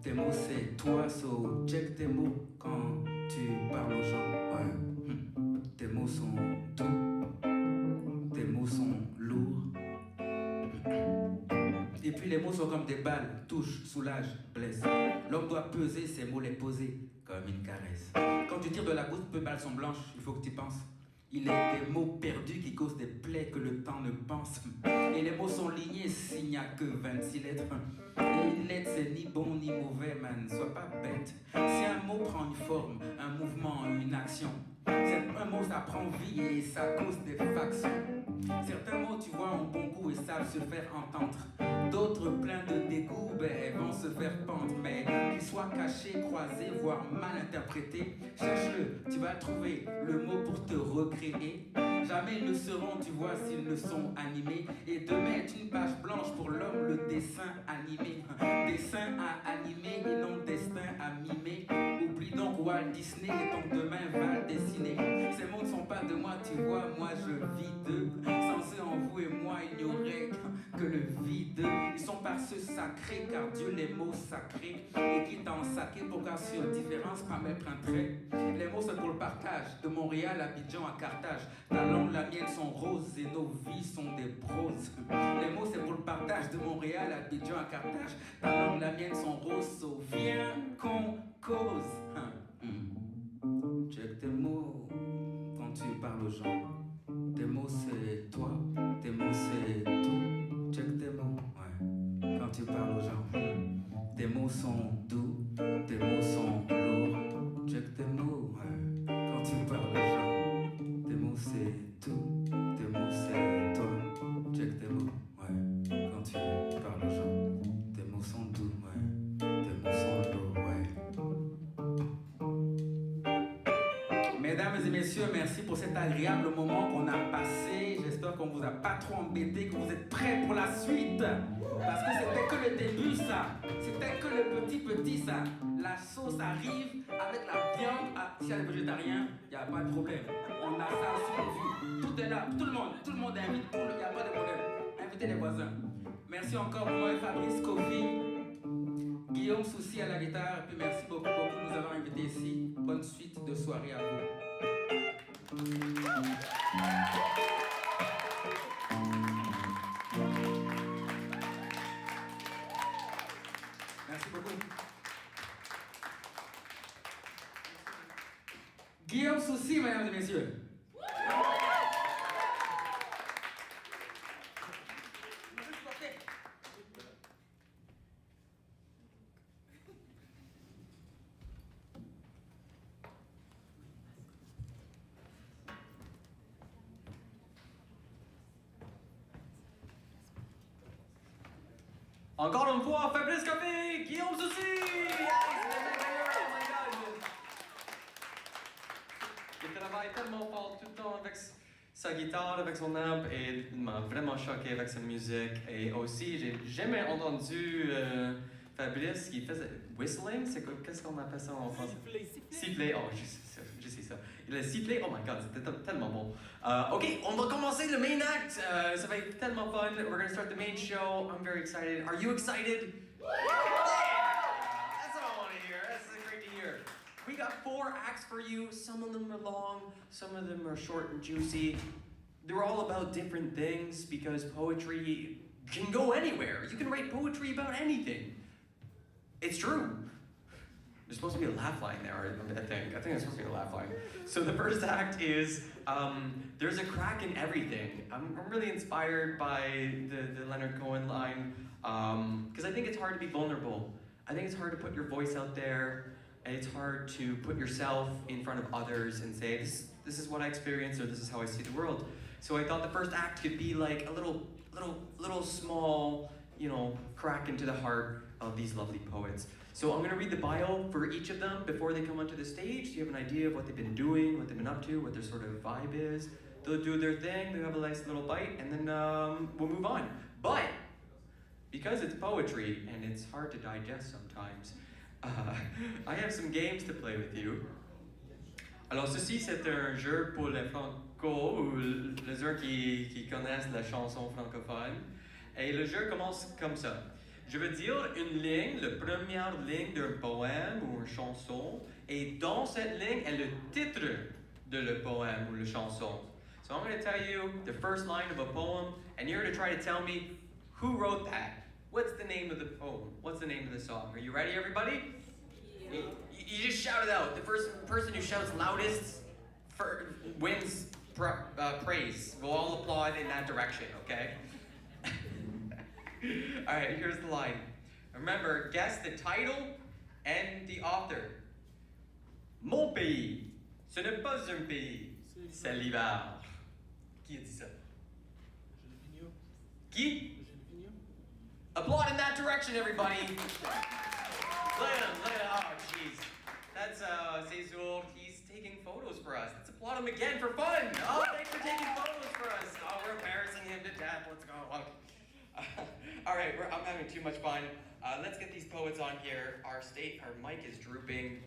tes mots c'est toi. So, check tes mots quand tu parles aux gens. Ouais. Tes mots sont doux, tes mots sont lourds. Et puis les mots sont comme des balles, touchent, soulagent, blessent. L'homme doit peser ses mots, les poser comme une caresse. Quand tu tires de la goutte, peu balles sont blanches, il faut que tu penses. Il est des mots perdus qui causent des plaies que le temps ne pense. Et les mots sont lignés s'il n'y a que 26 lettres. Et une lettre c'est ni bon ni mauvais, man, sois pas bête. Si un mot prend une forme, un mouvement, une action, un mot ça prend vie et ça cause des factions. Certains mots tu vois ont bon goût et savent se faire entendre. D'autres pleins de dégoût, vont se faire pendre. Mais qu'ils soient cachés, croisés, voire mal interprétés, cherche-le, tu vas trouver le mot pour te recréer. Jamais ils ne seront, tu vois, s'ils ne sont animés. Et demain est une page blanche pour l'homme, le dessin animé. Dessin à animer et non destin à mimer. Oublie donc Walt Disney et ton demain va le dessiner. Ces mots ne sont pas de moi, tu vois, moi je vis d'eux. Sans eux en vous et moi, il n'y aurait que le vide. Ils sont par ceux sacrés, car Dieu les mots sacrés. Et qui t'a ensaqué pour qu'à sur différence, pas mettre un trait. Les mots c'est pour le partage, de Montréal à Abidjan à Carthage. Ta langue, la mienne sont roses et nos vies sont des proses. Les mots c'est pour le partage, de Montréal à Abidjan à Carthage. Ta langue, la mienne sont roses, so viens qu'on cause. Check tes mots quand tu parles aux gens. Tes mots c'est toi, tes mots c'est tout. Check tes mots, ouais, quand tu parles aux gens. Tes mots sont doux, tes mots sont lourds. Check tes mots, ouais, quand tu parles aux gens. Tes mots c'est tout, tes mots c'est toi. Check tes mots, ouais, quand tu parles aux gens. Tes mots sont doux, ouais, tes mots sont lourds, ouais. Mesdames et messieurs, merci pour cet agréable moment qu'on a passé. J'espère qu'on vous a pas trop embêté, que vous êtes prêts pour la suite. Parce que c'était que le début, ça. C'était que le petit, ça. La sauce arrive avec la viande. Ah, si elle est végétarien, il n'y a pas de problème. On a ça aussi en vue. Tout est là, tout le monde est invité. Il n'y a pas de problème. Invitez les voisins. Merci encore, moi, Fabrice Koffy. Guillaume Souci à la guitare, et puis merci beaucoup de nous avoir invités ici. Bonne suite de soirée à vous. Merci beaucoup. Guillaume Souci, mesdames et messieurs. Encore une fois, Fabrice Koffy, Guillaume Souci! Il travaille tellement fort tout le temps avec sa guitare. guitare avec son amp et il m'a vraiment choqué avec sa musique. Et aussi, j'ai jamais entendu Fabrice qui faisait whistling, qu'est-ce qu'on appelle ça en français? Siffler. Oh, je sais ça. Il a sifflé, oh my god, c'était tellement bon. Ok, on va commencer le main act. Ça va être tellement fun. We're gonna start the main show. I'm very excited. Are you excited? Yeah! That's what I want to hear. That's great to hear. We got 4 acts for you. Some of them are long, some of them are short and juicy. They're all about different things because poetry can go anywhere. You can write poetry about anything. It's true. There's supposed to be a laugh line there, I think. I think there's supposed to be a laugh line. So the first act is, there's a crack in everything. I'm really inspired by the Leonard Cohen line, because I think it's hard to be vulnerable. I think it's hard to put your voice out there, and it's hard to put yourself in front of others and say, this is what I experienced, or this is how I see the world. So I thought the first act could be like a little small, crack into the heart of these lovely poets. So I'm gonna read the bio for each of them before they come onto the stage. So you have an idea of what they've been doing, what they've been up to, what their sort of vibe is. They'll do their thing, they'll have a nice little bite, and then we'll move on. But, because it's poetry, and it's hard to digest sometimes, I have some games to play with you. Alors ceci, c'est un jeu pour les franco, ou les gens qui connaissent la chanson francophone. Et le jeu commence comme ça. Je vais dire une ligne, la première ligne d'un poème ou une chanson, et dans cette ligne est le titre de le poème ou la chanson. So I'm going to tell you the first line of a poem, and you're going to try to tell me who wrote that. What's the name of the poem? What's the name of the song? Are you ready, everybody? Yeah. You just shout it out. The first person who shouts loudest wins praise. We'll all applaud in that direction, okay? All right, here's the line. Remember, guess the title and the author. Mon pays, ce n'est pas un pays, c'est l'hiver. Qui a dit ça? Qui? Applaud in that direction, everybody. Let him. Oh, jeez. That's Cesar. He's taking photos for us. Let's applaud him again for fun. Oh, thanks for taking photos for us. Oh, we're embarrassing him to death. Let's go. All right, I'm having too much fun. Let's get these poets on here. Our mic is drooping.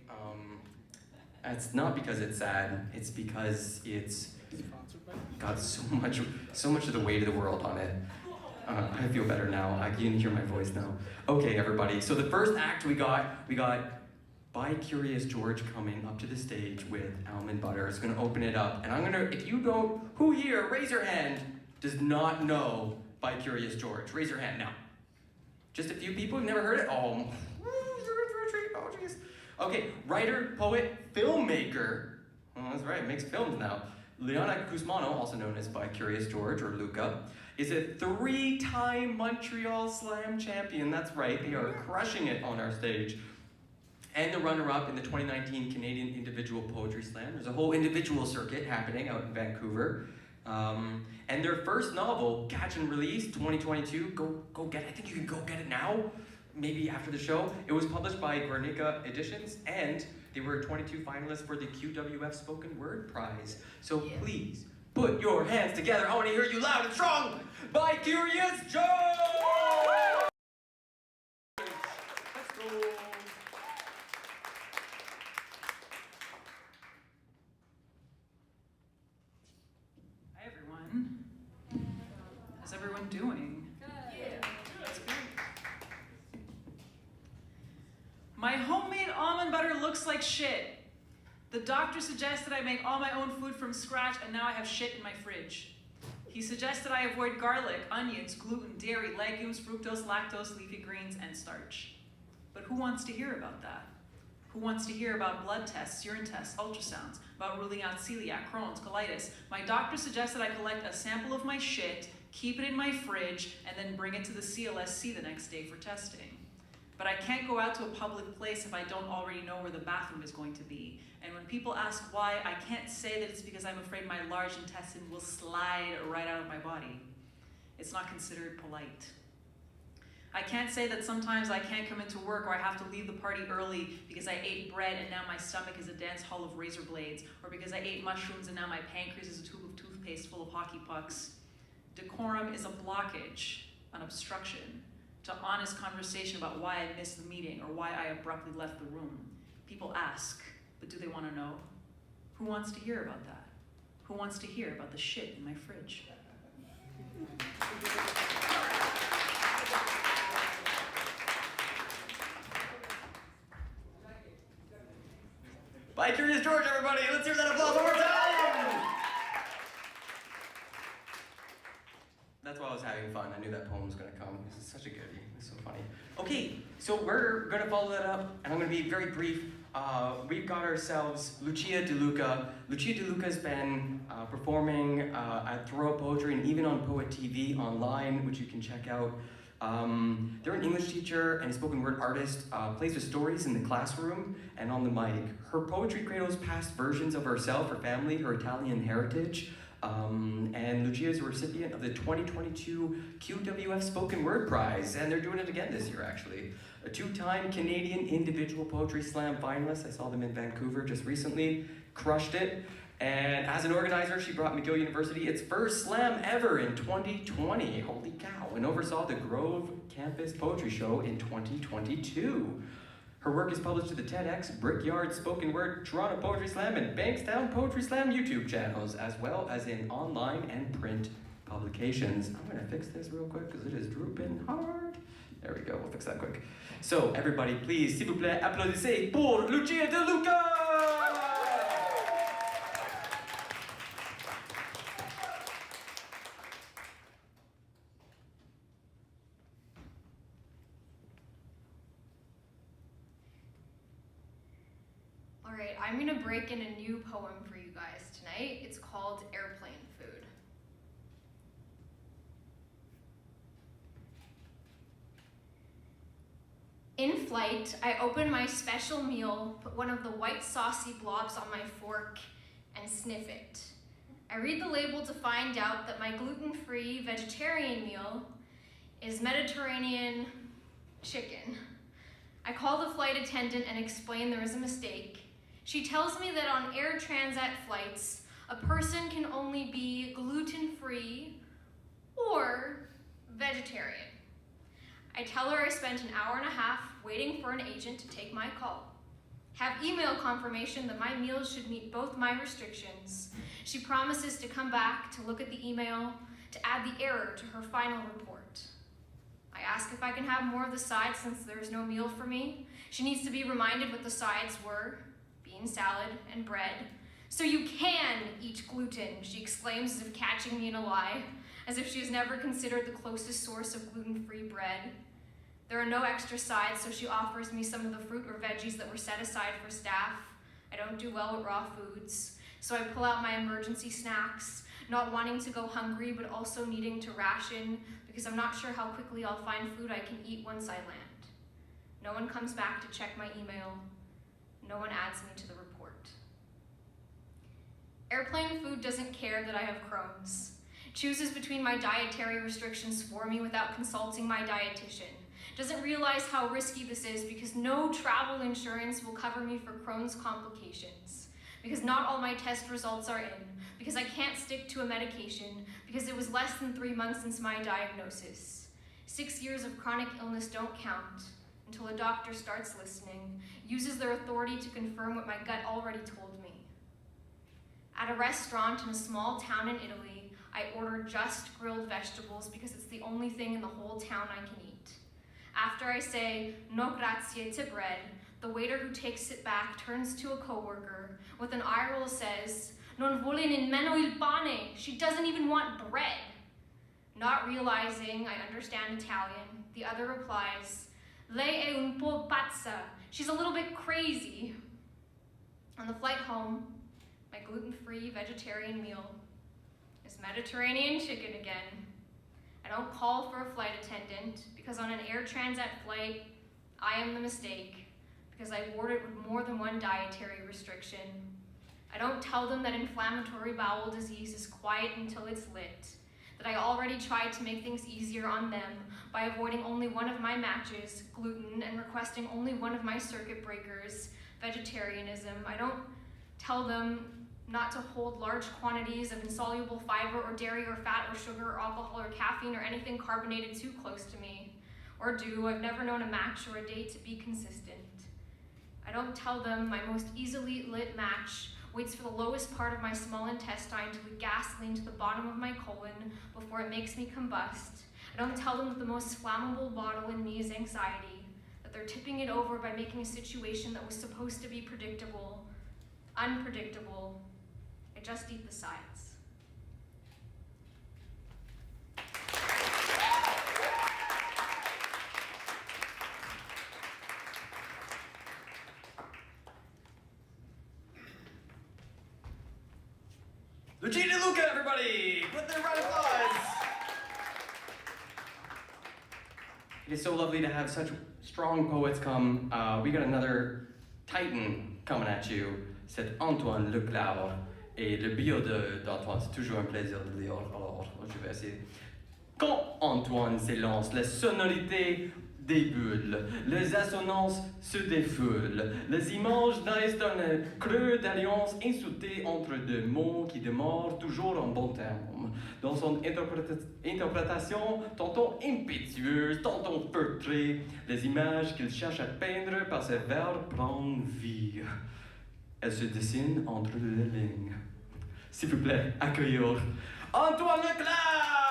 It's not because it's sad. It's because it's got so much of the weight of the world on it. I feel better now. You can hear my voice now. Okay, everybody. So the first act we got BiCurious George coming up to the stage with almond butter. It's gonna open it up, and if you don't, who here, raise your hand, does not know BiCurious George? Raise your hand now. Just a few people who've never heard it? Oh, jeez. Okay, writer, poet, filmmaker. Oh, that's right, makes films now. Leona Guzmano, also known as BiCurious George or Luca, is a 3-time Montreal Slam champion. That's right, they are crushing it on our stage. And the runner-up in the 2019 Canadian Individual Poetry Slam. There's a whole individual circuit happening out in Vancouver. And their first novel, Catch and Release 2022, go get it. I think you can go get it now, maybe after the show. It was published by Guernica Editions, and they were 22 finalists for the QWF Spoken Word Prize. So please, put your hands together. I want to hear you loud and strong. BiCurious George! Let's go. Hi everyone. How's everyone doing? Good. That's great. My homemade almond butter looks like shit. The doctor suggested I make all my own food from scratch, and now I have shit in my fridge. He suggested I avoid garlic, onions, gluten, dairy, legumes, fructose, lactose, leafy greens, and starch. But who wants to hear about that? Who wants to hear about blood tests, urine tests, ultrasounds, about ruling out celiac, Crohn's, colitis? My doctor suggested I collect a sample of my shit, keep it in my fridge, and then bring it to the CLSC the next day for testing. But I can't go out to a public place if I don't already know where the bathroom is going to be. And when people ask why, I can't say that it's because I'm afraid my large intestine will slide right out of my body. It's not considered polite. I can't say that sometimes I can't come into work or I have to leave the party early because I ate bread and now my stomach is a dance hall of razor blades, or because I ate mushrooms and now my pancreas is a tube of toothpaste. toothpaste full of hockey pucks. Decorum is a blockage, an obstruction, to honest conversation about why I missed the meeting or why I abruptly left the room. People ask, but do they want to know? Who wants to hear about that? Who wants to hear about the shit in my fridge? BiCurious George, everybody! Let's hear that applause one more time! That's why I was having fun. I knew that poem was going to come. This is such a goodie. It's so funny. Okay, so we're going to follow that up, and I'm going to be very brief. We've got ourselves Lucia DeLuca. Lucia DeLuca's been performing at Throw Up Poetry and even on Poet TV online, which you can check out. They're an English teacher and a spoken word artist, plays with stories in the classroom and on the mic. Her poetry cradles past versions of herself, her family, her Italian heritage. And Lucia is a recipient of the 2022 QWF Spoken Word Prize, and they're doing it again this year, actually. A two-time Canadian Individual Poetry Slam finalist. I saw them in Vancouver just recently. Crushed it. And as an organizer, she brought McGill University its first slam ever in 2020. Holy cow. And oversaw the Grove Campus Poetry Show in 2022. Her work is published to the TEDx, Brickyard Spoken Word, Toronto Poetry Slam, and Bankstown Poetry Slam YouTube channels, as well as in online and print publications. I'm gonna fix this real quick because it is drooping hard. There we go, we'll fix that quick. So everybody, please, s'il vous plaît, applaudissez pour Lucia DeLuca! Alright, I'm gonna break in a new poem for you guys tonight. It's called Airplane Food. In flight, I open my special meal, put one of the white saucy blobs on my fork, and sniff it. I read the label to find out that my gluten-free vegetarian meal is Mediterranean chicken. I call the flight attendant and explain there is a mistake. She tells me that on Air Transat flights, a person can only be gluten-free or vegetarian. I tell her I spent an hour and a half waiting for an agent to take my call. Have email confirmation that my meals should meet both my restrictions. She promises to come back to look at the email to add the error to her final report. I ask if I can have more of the sides since there's no meal for me. She needs to be reminded what the sides were. Bean salad and bread. So you can eat gluten, she exclaims as if catching me in a lie, as if she has never considered the closest source of gluten-free bread. There are no extra sides, so she offers me some of the fruit or veggies that were set aside for staff. I don't do well with raw foods, so I pull out my emergency snacks, not wanting to go hungry, but also needing to ration, because I'm not sure how quickly I'll find food I can eat once I land. No one comes back to check my email. No one adds me to the report. Airplane food doesn't care that I have Crohn's. Chooses between my dietary restrictions for me without consulting my dietitian. Doesn't realize how risky this is because no travel insurance will cover me for Crohn's complications. Because not all my test results are in. Because I can't stick to a medication. Because it was less than 3 months since my diagnosis. 6 years of chronic illness don't count until a doctor starts listening, uses their authority to confirm what my gut already told me. At a restaurant in a small town in Italy, I order just grilled vegetables because it's the only thing in the whole town I can eat. After I say, no grazie to bread, the waiter who takes it back turns to a coworker, with an eye roll says, non vuole nemmeno il pane, she doesn't even want bread. Not realizing I understand Italian, the other replies, lei è un po' pazza, she's a little bit crazy. On the flight home, my gluten-free vegetarian meal is Mediterranean chicken again. I don't call for a flight attendant because on an Air Transat flight, I am the mistake because I boarded with more than one dietary restriction. I don't tell them that inflammatory bowel disease is quiet until it's lit, that I already tried to make things easier on them by avoiding only one of my matches, gluten, and requesting only one of my circuit breakers, vegetarianism. I don't tell them not to hold large quantities of insoluble fiber or dairy or fat or sugar or alcohol or caffeine or anything carbonated too close to me. Or I've never known a match or a date to be consistent. I don't tell them my most easily lit match waits for the lowest part of my small intestine to leak gasoline to the bottom of my colon before it makes me combust. I don't tell them that the most flammable bottle in me is anxiety, that they're tipping it over by making a situation that was supposed to be predictable, unpredictable. I just eat the sides. Lucia DeLuca, everybody! Put their round of applause! It is so lovely to have such strong poets come. We got another titan coming at you. C'est Antoine LeClerc. Et le bio d'Antoine, c'est toujours un plaisir de lire. Alors, je vais essayer. Quand Antoine s'élance, la sonorité débulle, les assonances se défoulent, les images naissent dans le creux d'alliance insultée entre deux mots qui demeurent toujours en bon terme. Dans son interprétation, tantôt impétueuse, tantôt feutrée, les images qu'il cherche à peindre par ses vers prennent vie. Elles se dessinent entre les lignes. S'il vous plaît, accueillir Antoine LeClerc!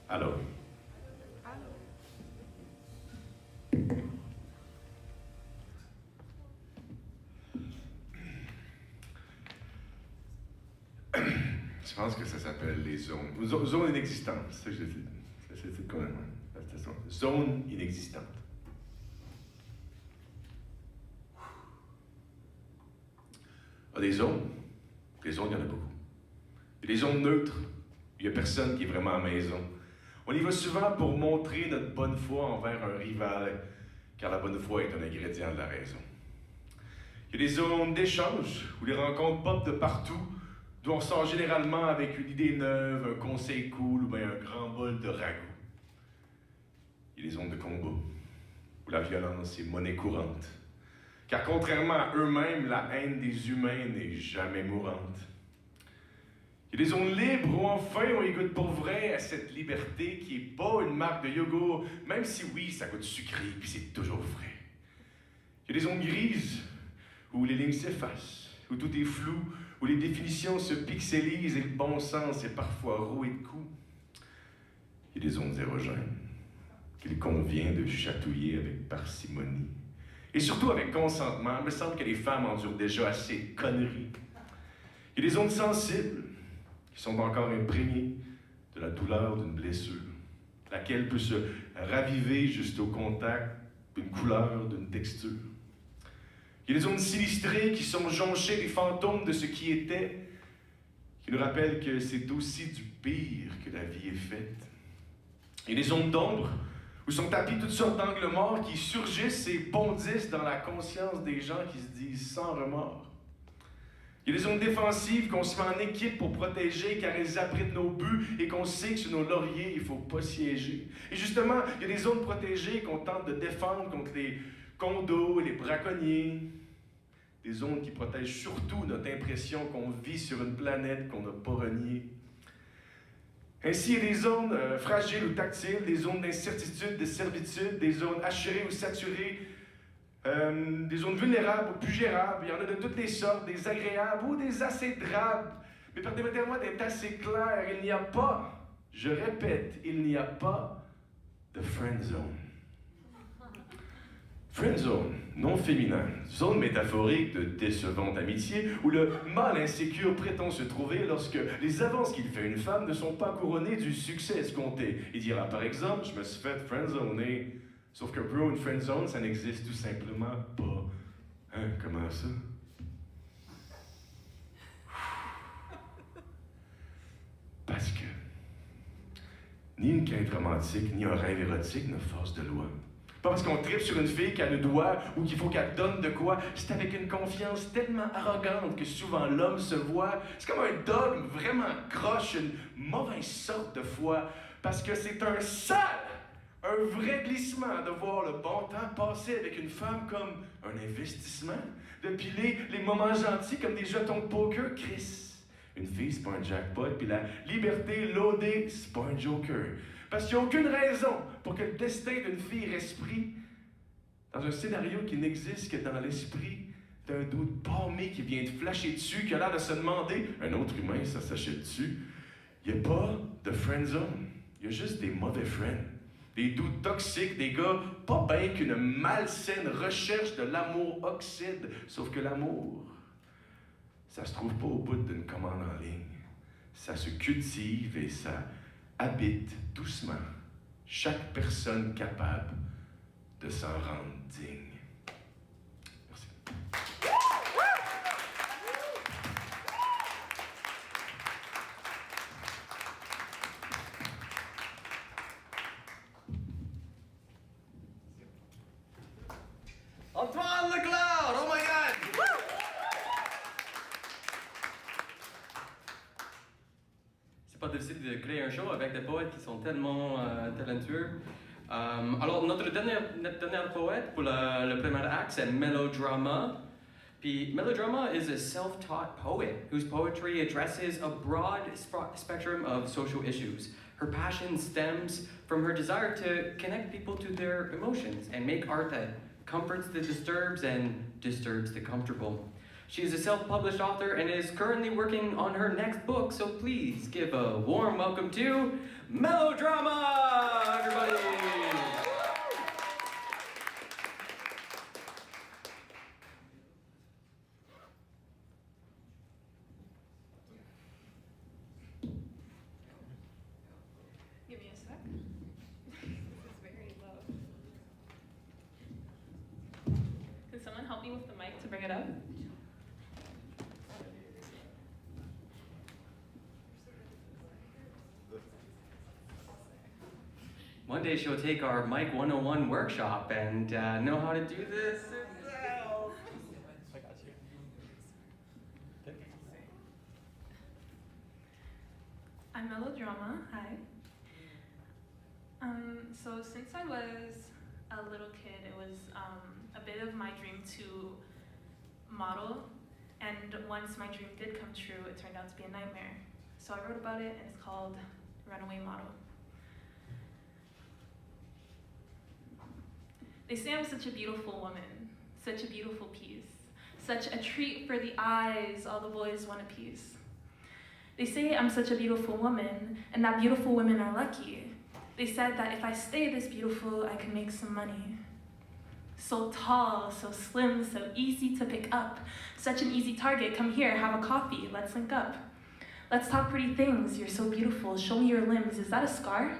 Allô? Je pense que ça s'appelle les zones. Zones inexistantes, c'est ça que je dis. C'est quand même. Zone inexistante. Ah, des zones, il y en a beaucoup. Il y a des zones neutres, il n'y a personne qui est vraiment à maison. On y va souvent pour montrer notre bonne foi envers un rival, car la bonne foi est un ingrédient de la raison. Il y a des zones d'échange, où les rencontres popent de partout, d'où on sort généralement avec une idée neuve, un conseil cool ou bien un grand bol de ragoût. Il y a des zones de combat, où la violence est monnaie courante. Car contrairement à eux-mêmes, la haine des humains n'est jamais mourante. Il y a des zones libres où enfin on y goûte pour vrai à cette liberté qui n'est pas une marque de yogourt, même si oui, ça goûte sucré puis c'est toujours frais. Il y a des zones grises où les lignes s'effacent, où tout est flou, où les définitions se pixelisent et le bon sens est parfois roué de coups. Il y a des zones érogènes qu'il convient de chatouiller avec parcimonie. Et surtout avec consentement, il me semble que les femmes endurent déjà assez de conneries. Il y a des zones sensibles qui sont encore imprégnées de la douleur d'une blessure, laquelle peut se raviver juste au contact d'une couleur, d'une texture. Il y a des zones sinistrées qui sont jonchées des fantômes de ce qui était, qui nous rappellent que c'est aussi du pire que la vie est faite. Il y a des zones d'ombre où sont tapis toutes sortes d'angles morts qui surgissent et bondissent dans la conscience des gens qui se disent sans remords. Il y a des zones défensives qu'on se met en équipe pour protéger car elles abritent nos buts et qu'on sait que sur nos lauriers, il ne faut pas siéger. Et justement, il y a des zones protégées qu'on tente de défendre contre les condos et les braconniers. Des zones qui protègent surtout notre impression qu'on vit sur une planète qu'on n'a pas reniée. Ainsi, il y a des zones fragiles ou tactiles, des zones d'incertitude, de servitude, des zones hachurées ou saturées, des zones vulnérables ou plus gérables. Il y en a de toutes les sortes, des agréables ou des assez drabes. Mais permettez-moi d'être assez clair, il n'y a pas, je répète, il n'y a pas de friend zone. Friend zone, non féminin, zone métaphorique de décevante amitié où le mâle insécure prétend se trouver lorsque les avances qu'il fait à une femme ne sont pas couronnées du succès escompté. Il dira par exemple, je me suis fait friendzoner. Sauf que bro, une friendzone, ça n'existe tout simplement pas. Hein, comment ça? Parce que ni une quête romantique, ni un rêve érotique ne force de loi. Pas parce qu'on tripe sur une fille qu'elle nous doit ou qu'il faut qu'elle donne de quoi. C'est avec une confiance tellement arrogante que souvent l'homme se voit. C'est comme un dogme vraiment croche, une mauvaise sorte de foi. Parce que c'est un sale, un vrai glissement de voir le bon temps passer avec une femme comme un investissement. De piler les moments gentils comme des jetons de poker. Chris, une fille, c'est pas un jackpot, puis la liberté loadée, c'est pas un joker. Parce qu'il n'y a aucune raison pour que le destin d'une fille reste pris dans un scénario qui n'existe que dans l'esprit d'un doute paumé qui vient de flasher dessus, qui a l'air de se demander, un autre humain, ça s'achète dessus. Il n'y a pas de friend zone, il y a juste des mauvais friends. Des doutes toxiques, des gars pas bien qu'une malsaine recherche de l'amour oxyde. Sauf que l'amour, ça se trouve pas au bout d'une commande en ligne. Ça se cultive et ça habite doucement chaque personne capable de s'en rendre digne. Merci. Antoine LeClerc! Oh my God! C'est pas difficile de créer un show avec des poètes qui sont tellement talentueux. Alors, notre dernier poète pour le premier acte, c'est MellowDramma. Puis, MellowDramma is a self-taught poet whose poetry addresses a broad spectrum of social issues. Her passion stems from her desire to connect people to their emotions and make art that comforts the disturbed and disturbs the comfortable. She is a self-published author and is currently working on her next book, so please give a warm welcome to MellowDramma, everybody! Give me a sec. This is very low. Can someone help me with the mic to bring it up? One day she'll take our Mic 101 workshop and know how to do this herself. I got you. Okay. I'm MellowDramma. Hi. So since I was a little kid, it was a bit of my dream to model, and once my dream did come true, it turned out to be a nightmare. So I wrote about it, and it's called Runaway Model. They say I'm such a beautiful woman, such a beautiful piece, such a treat for the eyes, all the boys want a piece. They say I'm such a beautiful woman, and that beautiful women are lucky. They said that if I stay this beautiful, I can make some money. So tall, so slim, so easy to pick up. Such an easy target, come here, have a coffee, let's link up. Let's talk pretty things, you're so beautiful, show me your limbs, is that a scar?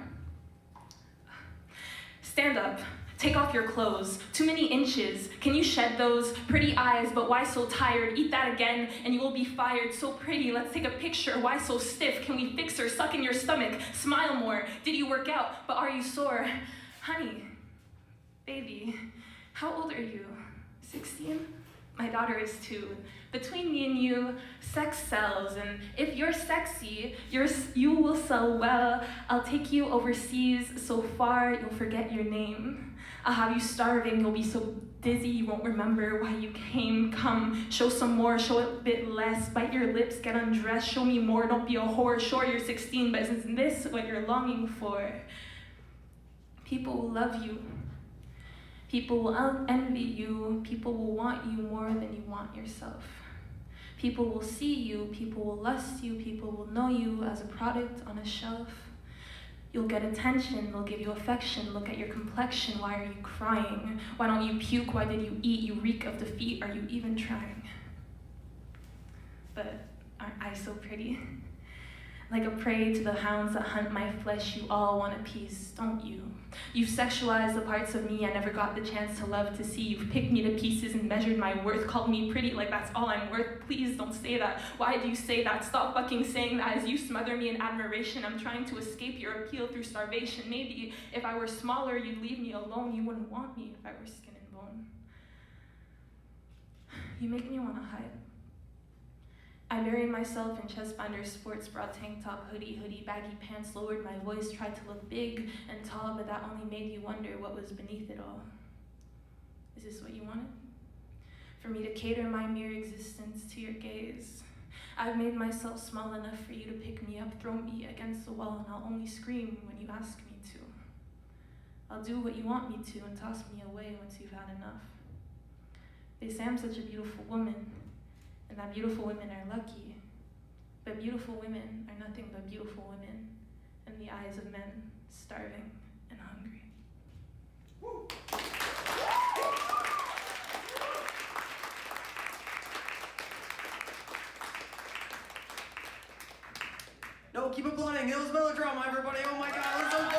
Stand up. Take off your clothes, too many inches. Can you shed those pretty eyes, but why so tired? Eat that again and you will be fired. So pretty, let's take a picture. Why so stiff? Can we fix her? Suck in your stomach, smile more. Did you work out, but are you sore? Honey, baby, how old are you? 16? My daughter is 2. Between me and you, sex sells, and if you're sexy, you will sell well. I'll take you overseas so far you'll forget your name. I'll have you starving, you'll be so dizzy you won't remember why you came. Come, show some more, show a bit less. Bite your lips, get undressed, show me more, don't be a whore. Sure, you're 16, but isn't this what you're longing for? People will love you. People will envy you. People will want you more than you want yourself. People will see you, people will lust you, people will know you as a product on a shelf. You'll get attention, they'll give you affection, look at your complexion, why are you crying? Why don't you puke, why did you eat? You reek of defeat, are you even trying? But aren't I so pretty? Like a prey to the hounds that hunt my flesh, you all want a piece, don't you? You've sexualized the parts of me I never got the chance to love to see. You've picked me to pieces and measured my worth, called me pretty like that's all I'm worth. Please don't say that. Why do you say that? Stop fucking saying that as you smother me in admiration. I'm trying to escape your appeal through starvation. Maybe if I were smaller, you'd leave me alone. You wouldn't want me if I were skin and bone. You make me want to hide. I buried myself in chestbinders, sports bra, tank top, hoodie, baggy pants, lowered my voice, tried to look big and tall, but that only made you wonder what was beneath it all. Is this what you wanted? For me to cater my mere existence to your gaze. I've made myself small enough for you to pick me up, throw me against the wall, and I'll only scream when you ask me to. I'll do what you want me to and toss me away once you've had enough. They say I'm such a beautiful woman, and that beautiful women are lucky, but beautiful women are nothing but beautiful women in the eyes of men starving and hungry. Woo. No, keep applauding. It was MellowDramma, everybody. Oh my God, it was so good.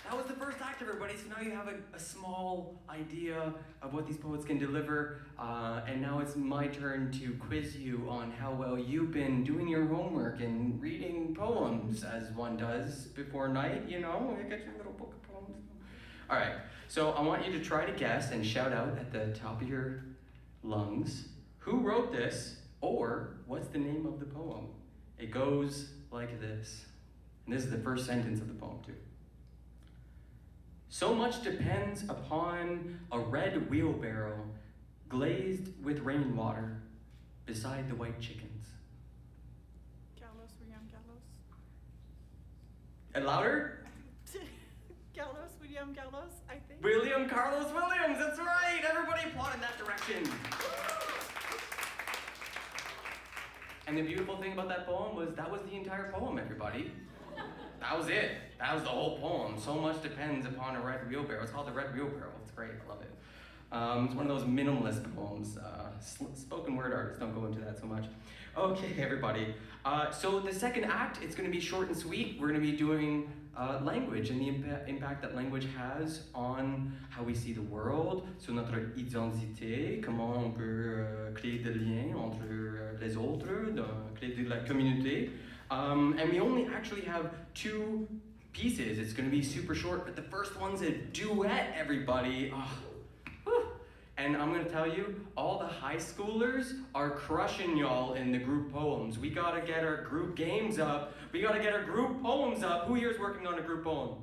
That was the first act, everybody. So now you have a small idea of what these poets can deliver. And now it's my turn to quiz you on how well you've been doing your homework and reading poems, as one does before night. You know, you get your little book of poems. All right. So I want you to try to guess and shout out at the top of your lungs who wrote this or what's the name of the poem. It goes like this. And this is the first sentence of the poem, too. So much depends upon a red wheelbarrow glazed with rainwater beside the white chickens. William Carlos. And louder? William Carlos, I think. William Carlos Williams, that's right! Everybody applaud in that direction. And the beautiful thing about that poem was that was the entire poem, everybody. That was it. That was the whole poem. So much depends upon a red wheelbarrow. It's called The Red Wheelbarrow. It's great. I love it. It's one of those minimalist poems. Spoken word artists don't go into that so much. Okay, everybody. So the second act, it's going to be short and sweet. We're going to be doing language and the impact that language has on how we see the world, sur notre identité, comment on peut créer des liens entre les autres, créer de la communauté. And we only actually have 2 pieces. It's going to be super short, but the first one's a duet, everybody. Oh, and I'm going to tell you, all the high schoolers are crushing y'all in the group poems. We got to get our group games up. We got to get our group poems up. Who here is working on a group poem?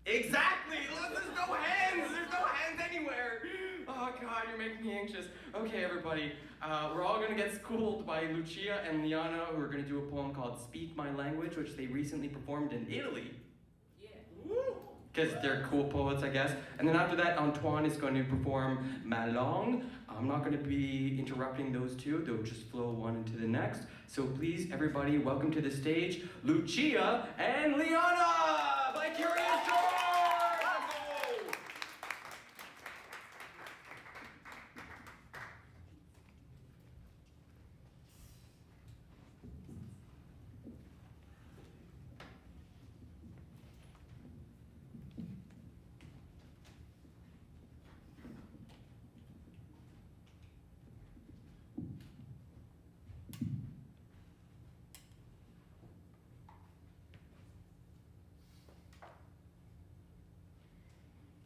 Exactly! Look, there's no hands! There's no hands anywhere! Oh God, you're making me anxious. Okay, everybody, we're all gonna get schooled by Lucia and Liana, who are gonna do a poem called Speak My Language, which they recently performed in Italy. Yeah. Woo! Because they're cool poets, I guess. And then after that, Antoine is going to perform Ma Langue. I'm not gonna be interrupting those two, they'll just flow one into the next. So please, everybody, welcome to the stage, Lucia and Liana! BiCurious George!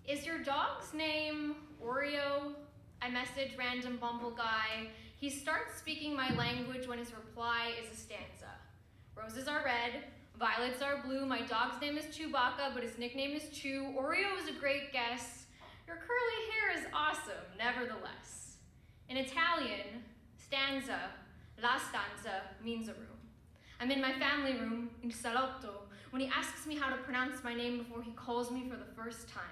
Is your dog's name Oreo? I message random Bumble guy. He starts speaking my language when his reply is a stanza. Roses are red, violets are blue. My dog's name is Chewbacca, but his nickname is Chew. Oreo is a great guess. Your curly hair is awesome, nevertheless. In Italian, stanza, la stanza, means a room. I'm in my family room, in salotto, when he asks me how to pronounce my name before he calls me for the first time.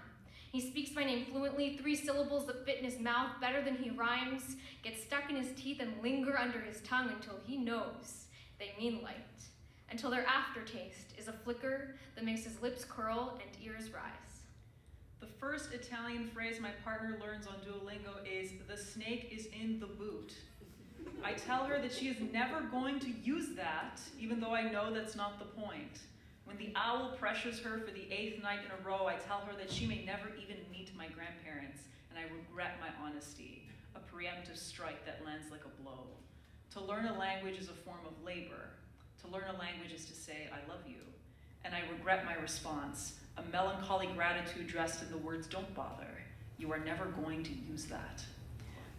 He speaks my name fluently, 3 syllables that fit in his mouth better than he rhymes, get stuck in his teeth and linger under his tongue until he knows they mean light, until their aftertaste is a flicker that makes his lips curl and ears rise. The first Italian phrase my partner learns on Duolingo is, "The snake is in the boot." I tell her that she is never going to use that, even though I know that's not the point. When the owl pressures her for the 8th night in a row, I tell her that she may never even meet my grandparents, and I regret my honesty, a preemptive strike that lands like a blow. To learn a language is a form of labor. To learn a language is to say, I love you. And I regret my response, a melancholy gratitude dressed in the words, don't bother. You are never going to use that.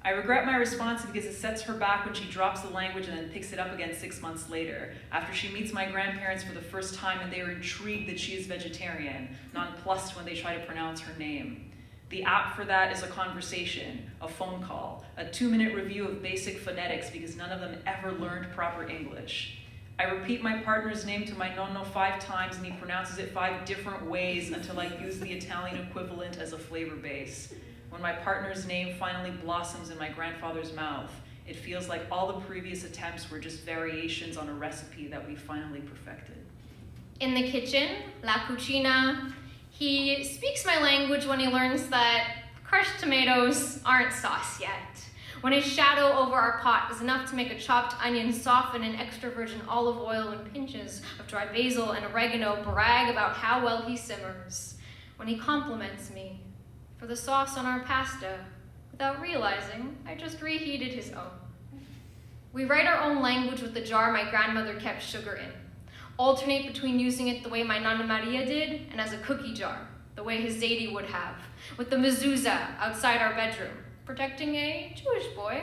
I regret my response because it sets her back when she drops the language and then picks it up again 6 months later, after she meets my grandparents for the first time and they are intrigued that she is vegetarian, nonplussed when they try to pronounce her name. The app for that is a conversation, a phone call, a 2-minute review of basic phonetics because none of them ever learned proper English. I repeat my partner's name to my nonno 5 times and he pronounces it 5 different ways until I use the Italian equivalent as a flavor base. When my partner's name finally blossoms in my grandfather's mouth, it feels like all the previous attempts were just variations on a recipe that we finally perfected. In the kitchen, la cucina, he speaks my language when he learns that crushed tomatoes aren't sauce yet. When his shadow over our pot is enough to make a chopped onion soften in extra virgin olive oil and pinches of dry basil and oregano brag about how well he simmers. When he compliments me for the sauce on our pasta, without realizing I just reheated his own. We write our own language with the jar my grandmother kept sugar in. Alternate between using it the way my Nonna Maria did and as a cookie jar, the way his Zadie would have, with the mezuzah outside our bedroom, protecting a Jewish boy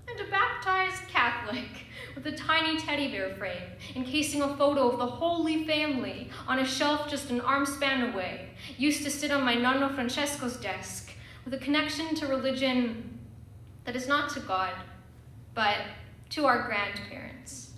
and a baptized Catholic, with a tiny teddy bear frame encasing a photo of the Holy Family on a shelf just an arm span away, used to sit on my Nonno Francesco's desk, with a connection to religion that is not to God, but to our grandparents.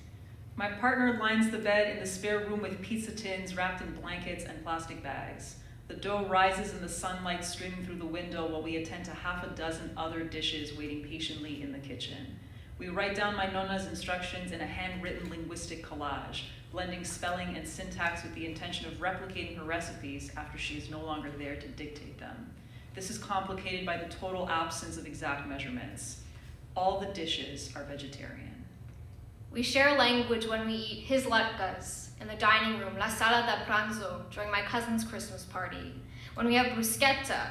My partner lines the bed in the spare room with pizza tins wrapped in blankets and plastic bags. The dough rises in the sunlight streaming through the window while we attend to half a dozen other dishes waiting patiently in the kitchen. We write down my nonna's instructions in a handwritten linguistic collage, blending spelling and syntax with the intention of replicating her recipes after she is no longer there to dictate them. This is complicated by the total absence of exact measurements. All the dishes are vegetarian. We share language when we eat his latkes in the dining room, la sala da pranzo, during my cousin's Christmas party, when we have bruschetta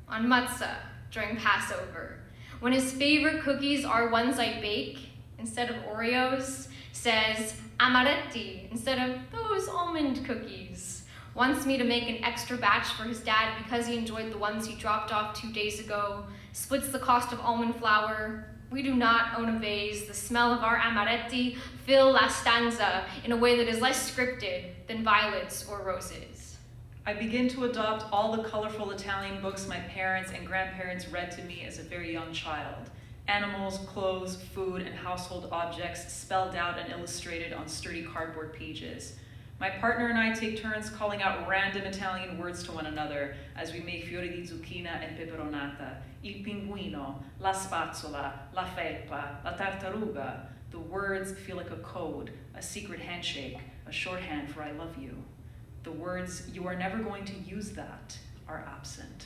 on matzah during Passover, when his favorite cookies are ones I bake instead of Oreos, says amaretti instead of those almond cookies, wants me to make an extra batch for his dad because he enjoyed the ones he dropped off 2 days ago, splits the cost of almond flour. We do not own a vase. The smell of our amaretti fill la stanza in a way that is less scripted than violets or roses. I begin to adopt all the colorful Italian books my parents and grandparents read to me as a very young child. Animals, clothes, food, and household objects spelled out and illustrated on sturdy cardboard pages. My partner and I take turns calling out random Italian words to one another as we make fiori di zucchina and peperonata, il pinguino, la spazzola, la felpa, la tartaruga. The words feel like a code, a secret handshake, a shorthand for I love you. The words, you are never going to use that, are absent.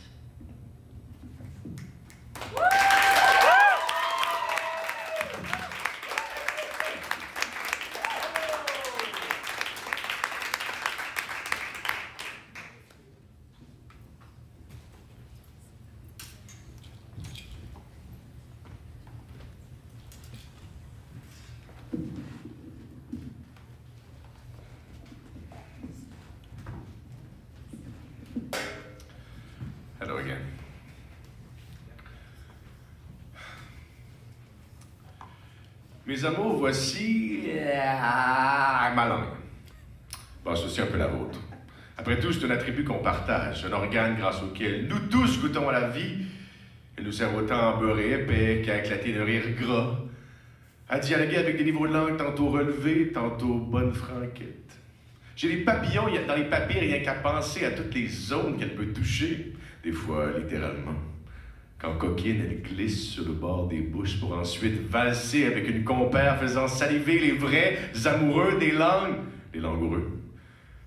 Hello again. Mes amours, voici ma langue. Bon, c'est aussi un peu la vôtre. Après tout, c'est un attribut qu'on partage, un organe grâce auquel nous tous goûtons à la vie. Elle nous sert autant à beurrer épais qu'à éclater de rire gras, à dialoguer avec des niveaux de langue tantôt relevés, tantôt bonne franquette. J'ai des papillons dans les papiers rien qu'à penser à toutes les zones qu'elle peut toucher, des fois littéralement. Quand coquine, elle glisse sur le bord des bouches pour ensuite valser avec une compère faisant saliver les vrais amoureux des langoureux.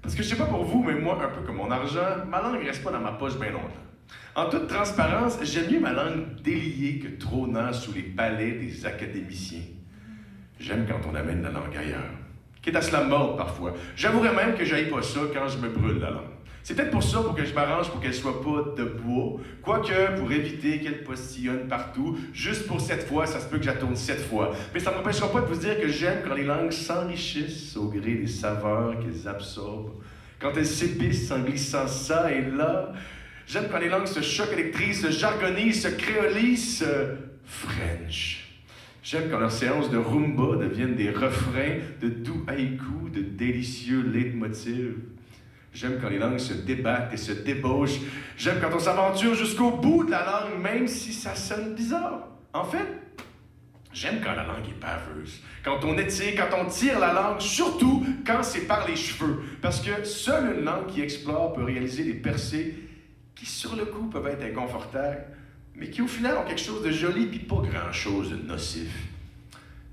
Parce que je sais pas pour vous, mais moi, un peu comme mon argent, ma langue reste pas dans ma poche bien longtemps. En toute transparence, j'aime mieux ma langue déliée que trônant sous les palais des académiciens. J'aime quand on amène la langue ailleurs. Quitte à se la mordre parfois. J'avouerais même que j'haïs pas ça quand je me brûle la langue. C'est peut-être pour ça pour que je m'arrange pour qu'elle soit pas de bois, quoique pour éviter qu'elle postillonne partout, juste pour 7 fois, ça se peut que je la tourne 7 fois. Mais ça ne m'empêchera pas de vous dire que j'aime quand les langues s'enrichissent au gré des saveurs qu'elles absorbent, quand elles s'épicent en glissant ça et là. J'aime quand les langues se choquent électriques, se jargonisent, se créolisent, se French. J'aime quand leurs séances de rumba deviennent des refrains de doux haïkus, de délicieux leitmotivs. J'aime quand les langues se débattent et se débauchent. J'aime quand on s'aventure jusqu'au bout de la langue, même si ça sonne bizarre. En fait, j'aime quand la langue est baveuse. Quand on étire, quand on tire la langue, surtout quand c'est par les cheveux. Parce que seule une langue qui explore peut réaliser des percées qui, sur le coup, peuvent être inconfortables, mais qui, au final, ont quelque chose de joli puis pas grand-chose de nocif.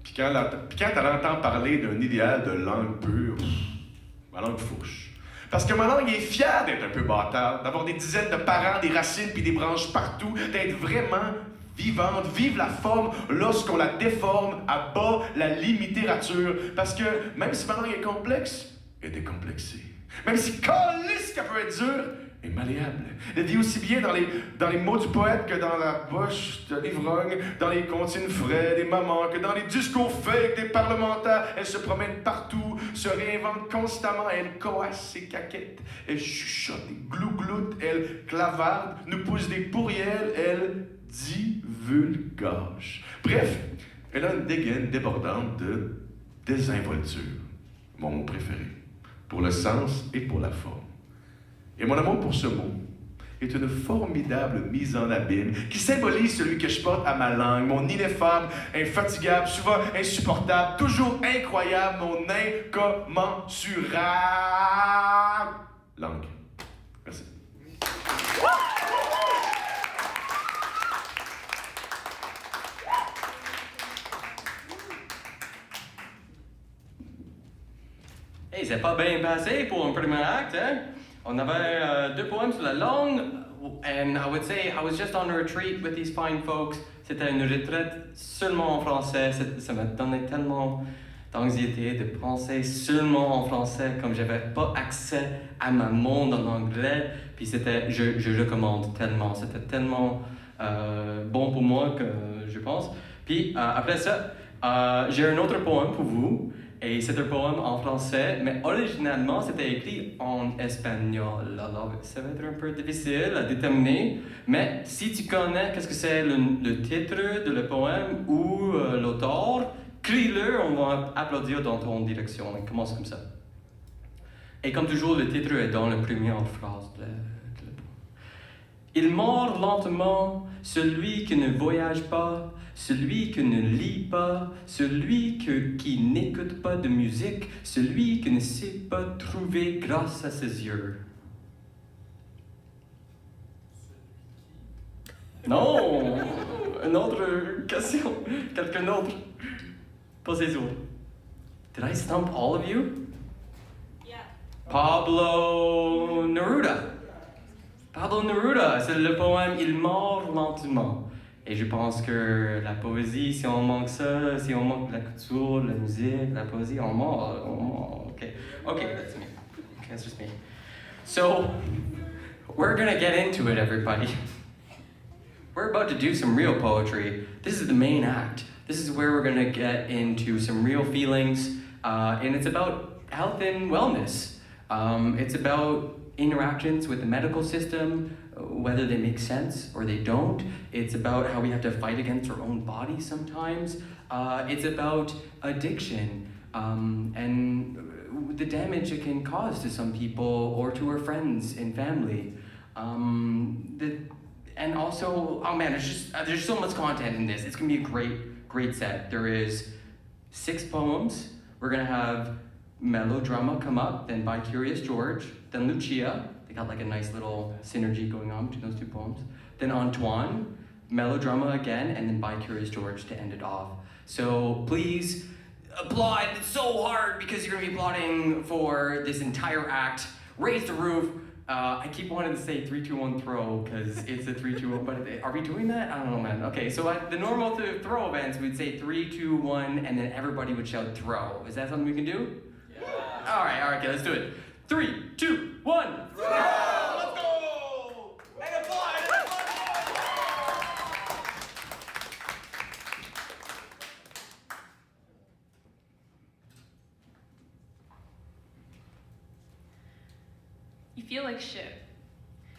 Puis quand elle entend parler d'un idéal de langue pure, ma langue fouche. Parce que ma langue est fière d'être un peu bâtarde, d'avoir des dizaines de parents, des racines puis des branches partout, d'être vraiment vivante, vive la forme lorsqu'on la déforme, abat la littérature. Parce que même si ma langue est complexe, elle est décomplexée. Même si calisse qu'elle peut être dure, est malléable. Elle vit aussi bien dans les mots du poète que dans la bouche de l'ivrogne, dans les comptines frais des mamans, que dans les discours fake des parlementaires. Elle se promène partout, se réinvente constamment, elle coasse ses caquettes, elle chuchote et glougloute, elle clavarde, nous pousse des pourriels, elle divulgage. Bref, elle a une dégaine débordante de désinvolture, mon mot préféré, pour le sens et pour la forme. Et mon amour pour ce mot est une formidable mise en abîme qui symbolise celui que je porte à ma langue, mon ineffable, infatigable, souvent insupportable, toujours incroyable, mon incommensurable langue. Merci. Hey, c'est pas bien passé pour un premier acte, hein? On avait 2 poèmes sur la langue, and I would say I was just on a retreat with these fine folks. C'était une retraite seulement en français. Ça m'a donné tellement d'anxiété de penser seulement en français, comme j'avais pas accès à ma monde en anglais. Puis je recommande tellement. C'était tellement bon pour moi que je pense. Puis après ça, j'ai un autre poème pour vous. Et c'est un poème en français, mais originalement c'était écrit en espagnol. Alors ça va être un peu difficile à déterminer, mais si tu connais qu'est-ce que c'est le titre de le poème ou l'auteur, crie-le, on va applaudir dans ton direction. On commence comme ça. Et comme toujours, le titre est dans la première phrase de le poème. Il mord lentement celui qui ne voyage pas, celui qui ne lit pas, celui qui n'écoute pas de musique, celui qui ne sait pas trouver grâce à ses yeux. Non! Une autre question. Quelqu'un d'autre? Posez-vous. Did I stump all of you? Yeah. Pablo Neruda. Pablo Neruda, c'est le poème Il mord lentement. Et je pense que la poésie, si on manque ça, si on manque la culture, la musique, la poésie, on mord. Okay, that's me. Okay, that's just me. So, we're gonna get into it, everybody. We're about to do some real poetry. This is the main act. This is where we're gonna get into some real feelings, and it's about health and wellness. It's about interactions with the medical system, whether they make sense or they don't. It's about how we have to fight against our own bodies sometimes. It's about addiction and the damage it can cause to some people or to our friends and family. And also, oh man, there's so much content in this. It's gonna be a great set. There is 6 poems. We're gonna have MellowDramma come up, then BiCurious George, then Lucia. They got like a nice little synergy going on between those 2 poems. Then Antoine, MellowDramma again, and then BiCurious George to end it off. So please applaud so hard because you're gonna be applauding for this entire act. Raise the roof. I keep wanting to say 3, 2, 1 throw because it's a 3, 2, 1, but are we doing that? I don't know, man. Okay, so at the normal throw events, we'd say 3, 2, 1, and then everybody would shout throw. Is that something we can do? Yeah. All right, okay, let's do it. 3, 2, 1, throw! Let's go! And applaud! You feel like shit.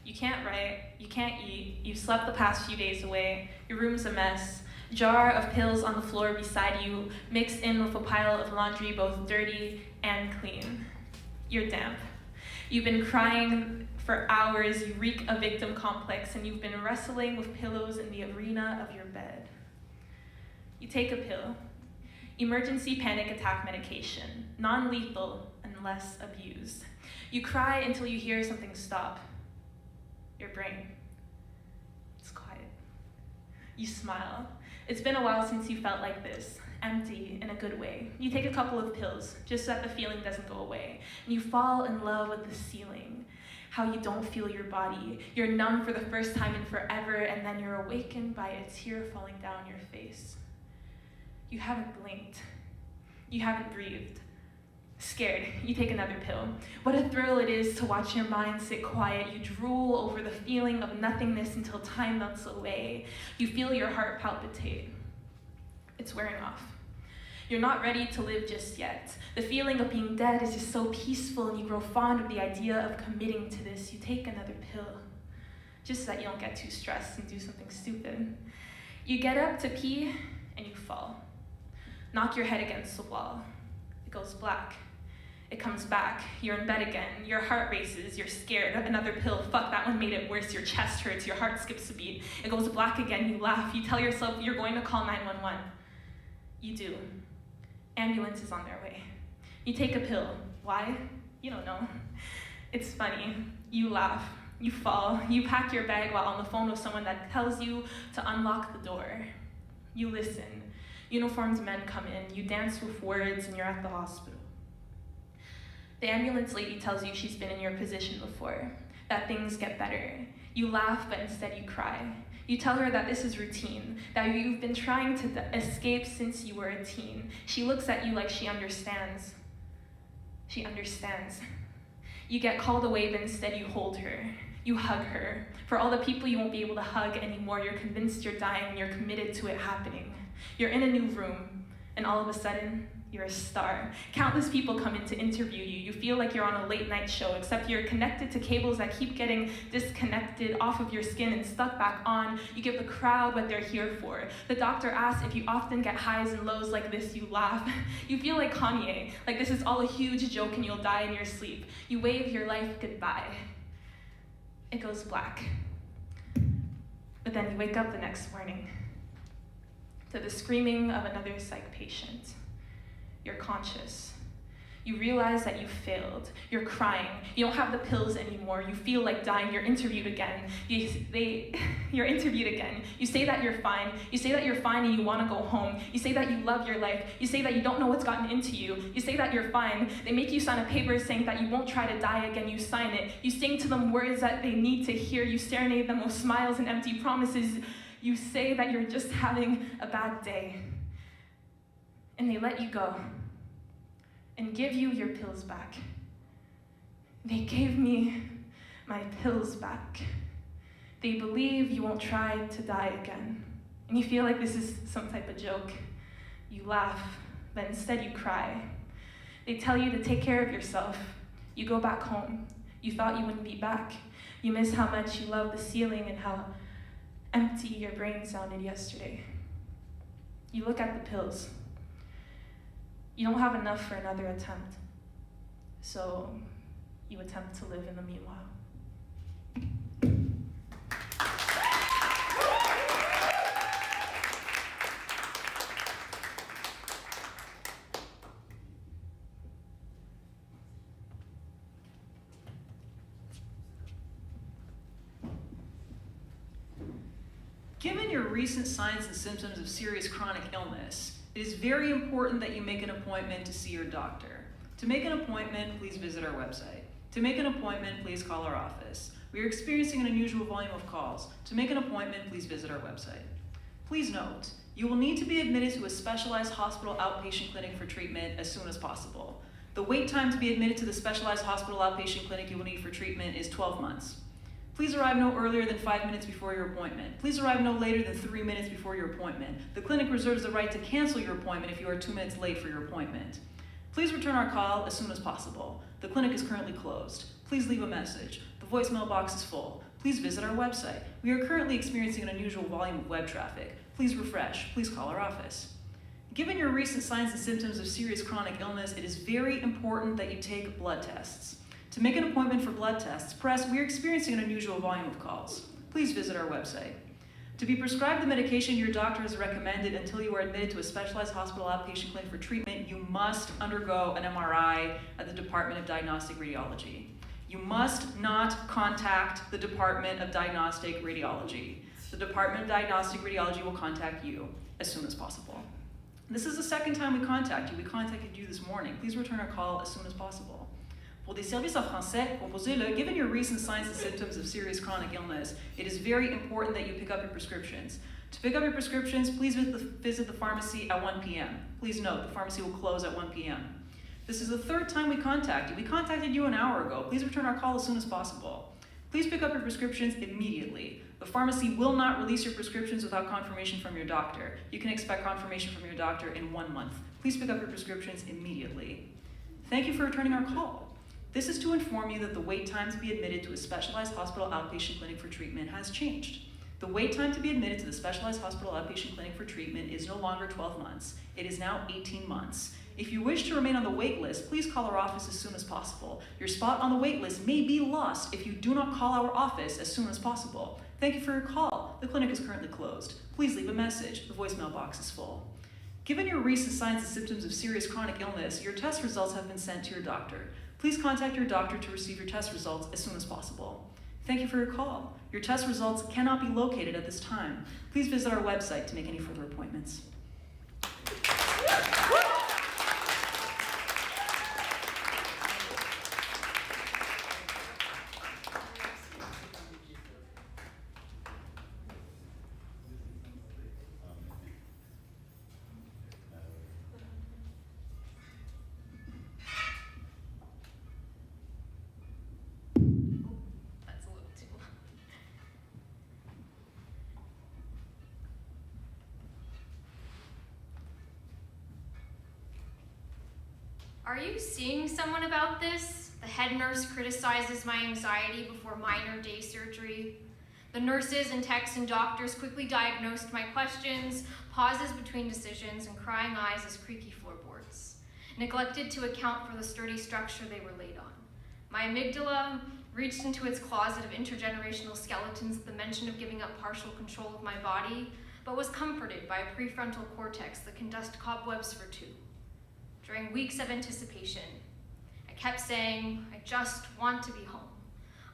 You can't write, you can't eat, you've slept the past few days away, your room's a mess, jar of pills on the floor beside you, mixed in with a pile of laundry both dirty and clean. You're damp. You've been crying for hours, you reek a victim complex, and you've been wrestling with pillows in the arena of your bed. You take a pill. Emergency panic attack medication, non-lethal unless abused. You cry until you hear something stop. Your brain. It's quiet. You smile. It's been a while since you felt like this, empty in a good way. You take a couple of pills, just so that the feeling doesn't go away. And you fall in love with the ceiling, how you don't feel your body. You're numb for the first time in forever, and then you're awakened by a tear falling down your face. You haven't blinked. You haven't breathed. Scared, you take another pill. What a thrill it is to watch your mind sit quiet. You drool over the feeling of nothingness until time melts away. You feel your heart palpitate. It's wearing off. You're not ready to live just yet. The feeling of being dead is just so peaceful, and you grow fond of the idea of committing to this. You take another pill, just so that you don't get too stressed and do something stupid. You get up to pee, and you fall. Knock your head against the wall. It goes black. It comes back, you're in bed again, your heart races, you're scared, another pill, fuck, that one made it worse, your chest hurts, your heart skips a beat, it goes black again, you laugh, you tell yourself you're going to call 911. You do. Ambulance is on their way. You take a pill. Why? You don't know. It's funny. You laugh, you fall, you pack your bag while on the phone with someone that tells you to unlock the door. You listen. Uniformed men come in, you dance with words, and you're at the hospital. The ambulance lady tells you she's been in your position before, that things get better. You laugh, but instead you cry. You tell her that this is routine, that you've been trying to escape since you were a teen. She looks at you like she understands. She understands. You get called away, but instead you hold her. You hug her. For all the people you won't be able to hug anymore, you're convinced you're dying and you're committed to it happening. You're in a new room, and all of a sudden, you're a star. Countless people come in to interview you. You feel like you're on a late night show, except you're connected to cables that keep getting disconnected off of your skin and stuck back on. You give the crowd what they're here for. The doctor asks if you often get highs and lows like this. You laugh. You feel like Kanye, like this is all a huge joke and you'll die in your sleep. You wave your life goodbye. It goes black. But then you wake up the next morning to the screaming of another psych patient. You're conscious. You realize that you failed. You're crying. You don't have the pills anymore. You feel like dying. You're interviewed again. You're interviewed again. You say that you're fine. You say that you're fine and you want to go home. You say that you love your life. You say that you don't know what's gotten into you. You say that you're fine. They make you sign a paper saying that you won't try to die again. You sign it. You sing to them words that they need to hear. You serenade them with smiles and empty promises. You say that you're just having a bad day. And they let you go and give you your pills back. They gave me my pills back. They believe you won't try to die again. And you feel like this is some type of joke. You laugh, but instead you cry. They tell you to take care of yourself. You go back home. You thought you wouldn't be back. You miss how much you love the ceiling and how empty your brain sounded yesterday. You look at the pills. You don't have enough for another attempt, so you attempt to live in the meanwhile. Given your recent signs and symptoms of serious chronic illness, it is very important that you make an appointment to see your doctor. To make an appointment, please visit our website. To make an appointment, please call our office. We are experiencing an unusual volume of calls. To make an appointment, please visit our website. Please note, you will need to be admitted to a specialized hospital outpatient clinic for treatment as soon as possible. The wait time to be admitted to the specialized hospital outpatient clinic you will need for treatment is 12 months. Please arrive no earlier than 5 minutes before your appointment. Please arrive no later than 3 minutes before your appointment. The clinic reserves the right to cancel your appointment if you are 2 minutes late for your appointment. Please return our call as soon as possible. The clinic is currently closed. Please leave a message. The voicemail box is full. Please visit our website. We are currently experiencing an unusual volume of web traffic. Please refresh. Please call our office. Given your recent signs and symptoms of serious chronic illness, it is very important that you take blood tests. To make an appointment for blood tests, press "We are experiencing an unusual volume of calls." Please visit our website. To be prescribed the medication your doctor has recommended until you are admitted to a specialized hospital outpatient clinic for treatment, you must undergo an MRI at the Department of Diagnostic Radiology. You must not contact the Department of Diagnostic Radiology. The Department of Diagnostic Radiology will contact you as soon as possible. This is the second time we contact you. We contacted you this morning. Please return our call as soon as possible. Pour des services en français, composez-le. Given your recent signs and symptoms of serious chronic illness, it is very important that you pick up your prescriptions. To pick up your prescriptions, please visit the pharmacy at 1 p.m. Please note, the pharmacy will close at 1 p.m. This is the third time we contacted you. We contacted you an hour ago. Please return our call as soon as possible. Please pick up your prescriptions immediately. The pharmacy will not release your prescriptions without confirmation from your doctor. You can expect confirmation from your doctor in 1 month. Please pick up your prescriptions immediately. Thank you for returning our call. This is to inform you that the wait time to be admitted to a specialized hospital outpatient clinic for treatment has changed. The wait time to be admitted to the specialized hospital outpatient clinic for treatment is no longer 12 months. It is now 18 months. If you wish to remain on the wait list, please call our office as soon as possible. Your spot on the wait list may be lost if you do not call our office as soon as possible. Thank you for your call. The clinic is currently closed. Please leave a message. The voicemail box is full. Given your recent signs and symptoms of serious chronic illness, your test results have been sent to your doctor. Please contact your doctor to receive your test results as soon as possible. Thank you for your call. Your test results cannot be located at this time. Please visit our website to make any further appointments. Are you seeing someone about this? The head nurse criticizes my anxiety before minor day surgery. The nurses and techs and doctors quickly diagnosed my questions, pauses between decisions, and crying eyes as creaky floorboards, neglected to account for the sturdy structure they were laid on. My amygdala reached into its closet of intergenerational skeletons at the mention of giving up partial control of my body, but was comforted by a prefrontal cortex that can dust cobwebs for two. During weeks of anticipation, I kept saying, I just want to be home.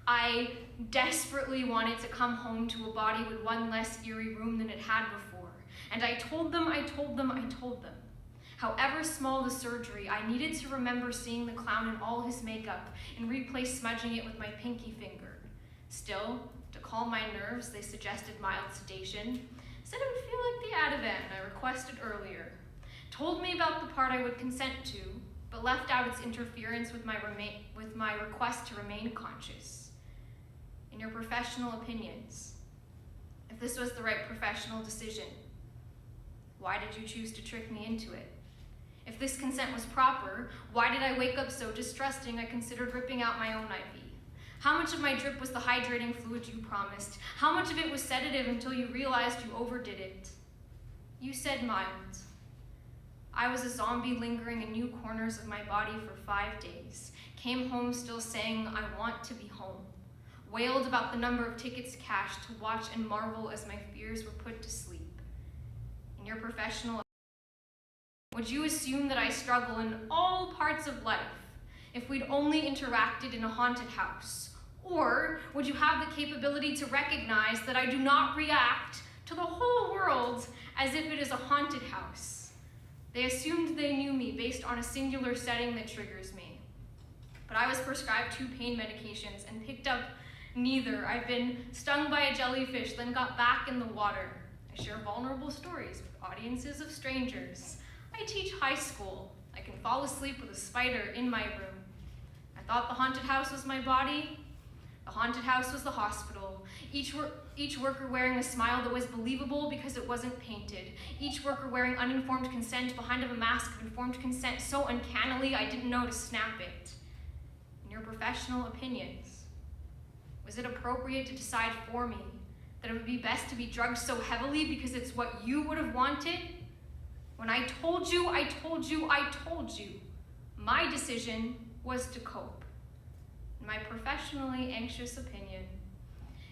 I desperately wanted to come home to a body with one less eerie room than it had before. And I told them. However small the surgery, I needed to remember seeing the clown in all his makeup and replay smudging it with my pinky finger. Still, to calm my nerves, they suggested mild sedation. Said it would feel like the Ativan I requested earlier. Told me about the part I would consent to, but left out its interference with my request to remain conscious. In your professional opinions, if this was the right professional decision, why did you choose to trick me into it? If this consent was proper, why did I wake up so distrusting I considered ripping out my own IV? How much of my drip was the hydrating fluid you promised? How much of it was sedative until you realized you overdid it? You said mild. I was a zombie lingering in new corners of my body for 5 days. Came home still saying, I want to be home. Wailed about the number of tickets cashed to watch and marvel as my fears were put to sleep. In your professional, would you assume that I struggle in all parts of life if we'd only interacted in a haunted house? Or would you have the capability to recognize that I do not react to the whole world as if it is a haunted house? They assumed they knew me based on a singular setting that triggers me. But I was prescribed 2 pain medications and picked up neither. I've been stung by a jellyfish, then got back in the water. I share vulnerable stories with audiences of strangers. I teach high school. I can fall asleep with a spider in my room. I thought the haunted house was my body. The haunted house was the hospital. Each worker wearing a smile that was believable because it wasn't painted. Each worker wearing uninformed consent behind a mask of informed consent so uncannily I didn't know to snap it. In your professional opinions, was it appropriate to decide for me that it would be best to be drugged so heavily because it's what you would have wanted? When I told you, my decision was to cope. In my professionally anxious opinion,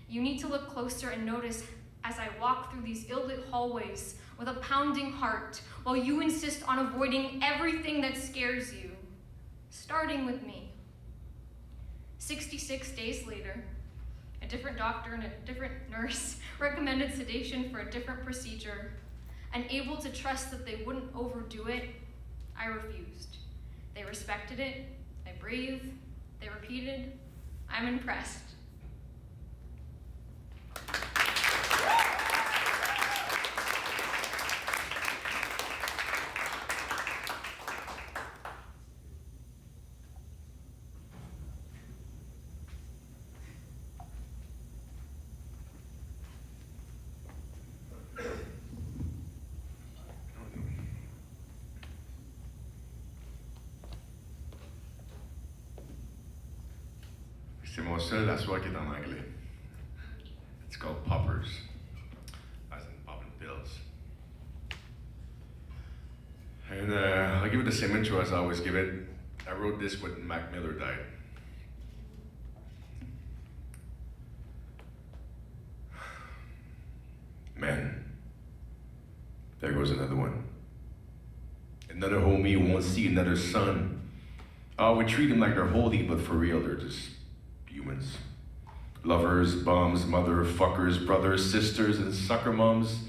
you need to look closer and notice as I walk through these ill-lit hallways with a pounding heart while you insist on avoiding everything that scares you, starting with me. 66 days later, a different doctor and a different nurse recommended sedation for a different procedure. And able to trust that they wouldn't overdo it, I refused. They respected it, I breathed, they repeated, I'm impressed. C'est mon seul à soi qui est en anglais. It's called Poppers, as in popping pills. And I'll give it the same intro as I always give it. I wrote this when Mac Miller died. Man, there goes another one. Another homie who won't see another son. Oh, we treat them like they're holy, but for real, they're just humans. Lovers, bums, motherfuckers, brothers, sisters, and sucker moms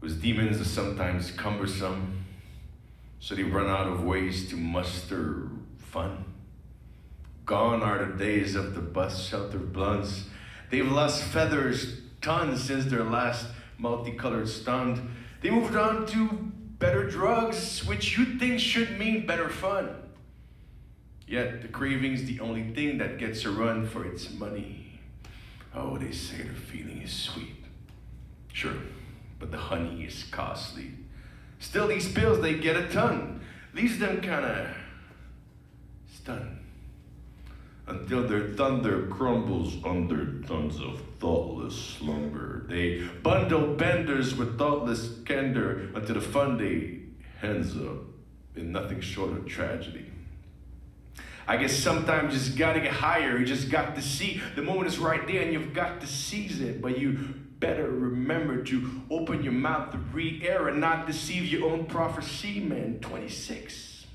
whose demons are sometimes cumbersome, so they run out of ways to muster fun. Gone are the days of the bus shelter blunts. They've lost feathers, tons since their last multicolored stunt. They moved on to better drugs, which you think should mean better fun. Yet the craving's the only thing that gets a run for its money. Oh, they say the feeling is sweet. Sure, but the honey is costly. Still, these pills, they get a ton. Leaves them kinda stunned. Until their thunder crumbles under tons of thoughtless slumber. They bundle benders with thoughtless candor until the fun day ends up in nothing short of tragedy. I guess sometimes you just gotta get higher. You just got to see the moment is right there and you've got to seize it. But you better remember to open your mouth to breathe air and not deceive your own prophecy, man. 26.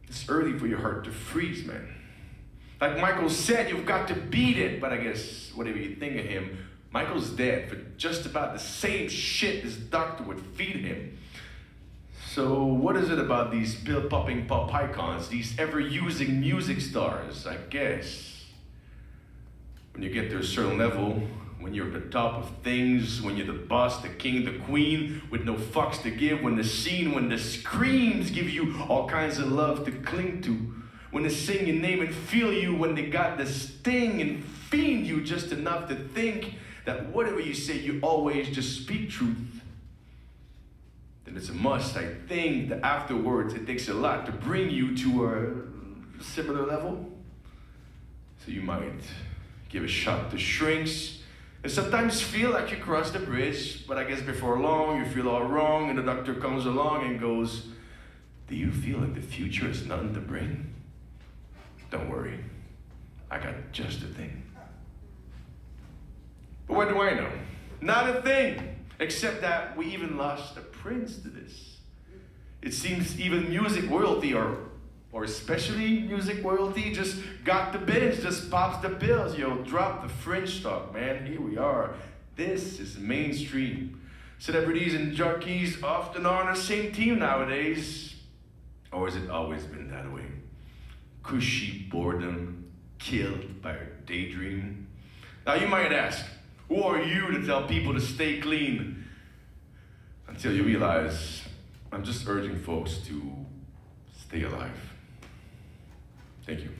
It's early for your heart to freeze, man. Like Michael said, you've got to beat it. But I guess whatever you think of him, Michael's dead for just about the same shit this doctor would feed him. So what is it about these pill-popping pop icons, these ever-using music stars? I guess when you get to a certain level, when you're at the top of things, when you're the boss, the king, the queen, with no fucks to give, when the scene, when the screams give you all kinds of love to cling to, when they sing your name and feel you, when they got the sting and fiend you just enough to think that whatever you say, you always just speak truth. Then it's a must. I think that afterwards it takes a lot to bring you to a similar level. So you might give a shot to shrinks and sometimes feel like you crossed the bridge, but I guess before long you feel all wrong and the doctor comes along and goes, do you feel like the future has nothing to bring? Don't worry, I got just the thing. But what do I know? Not a thing. Except that we even lost a prince to this. It seems even music royalty, or especially music royalty, just got the binge, just pops the pills. Yo, drop the fringe talk, man. Here we are. This is mainstream. Celebrities and junkies often are on the same team nowadays. Or has it always been that way? cushy boredom, killed by a daydream. Now you might ask, who are you to tell people to stay clean? Until you realize, I'm just urging folks to stay alive. Thank you.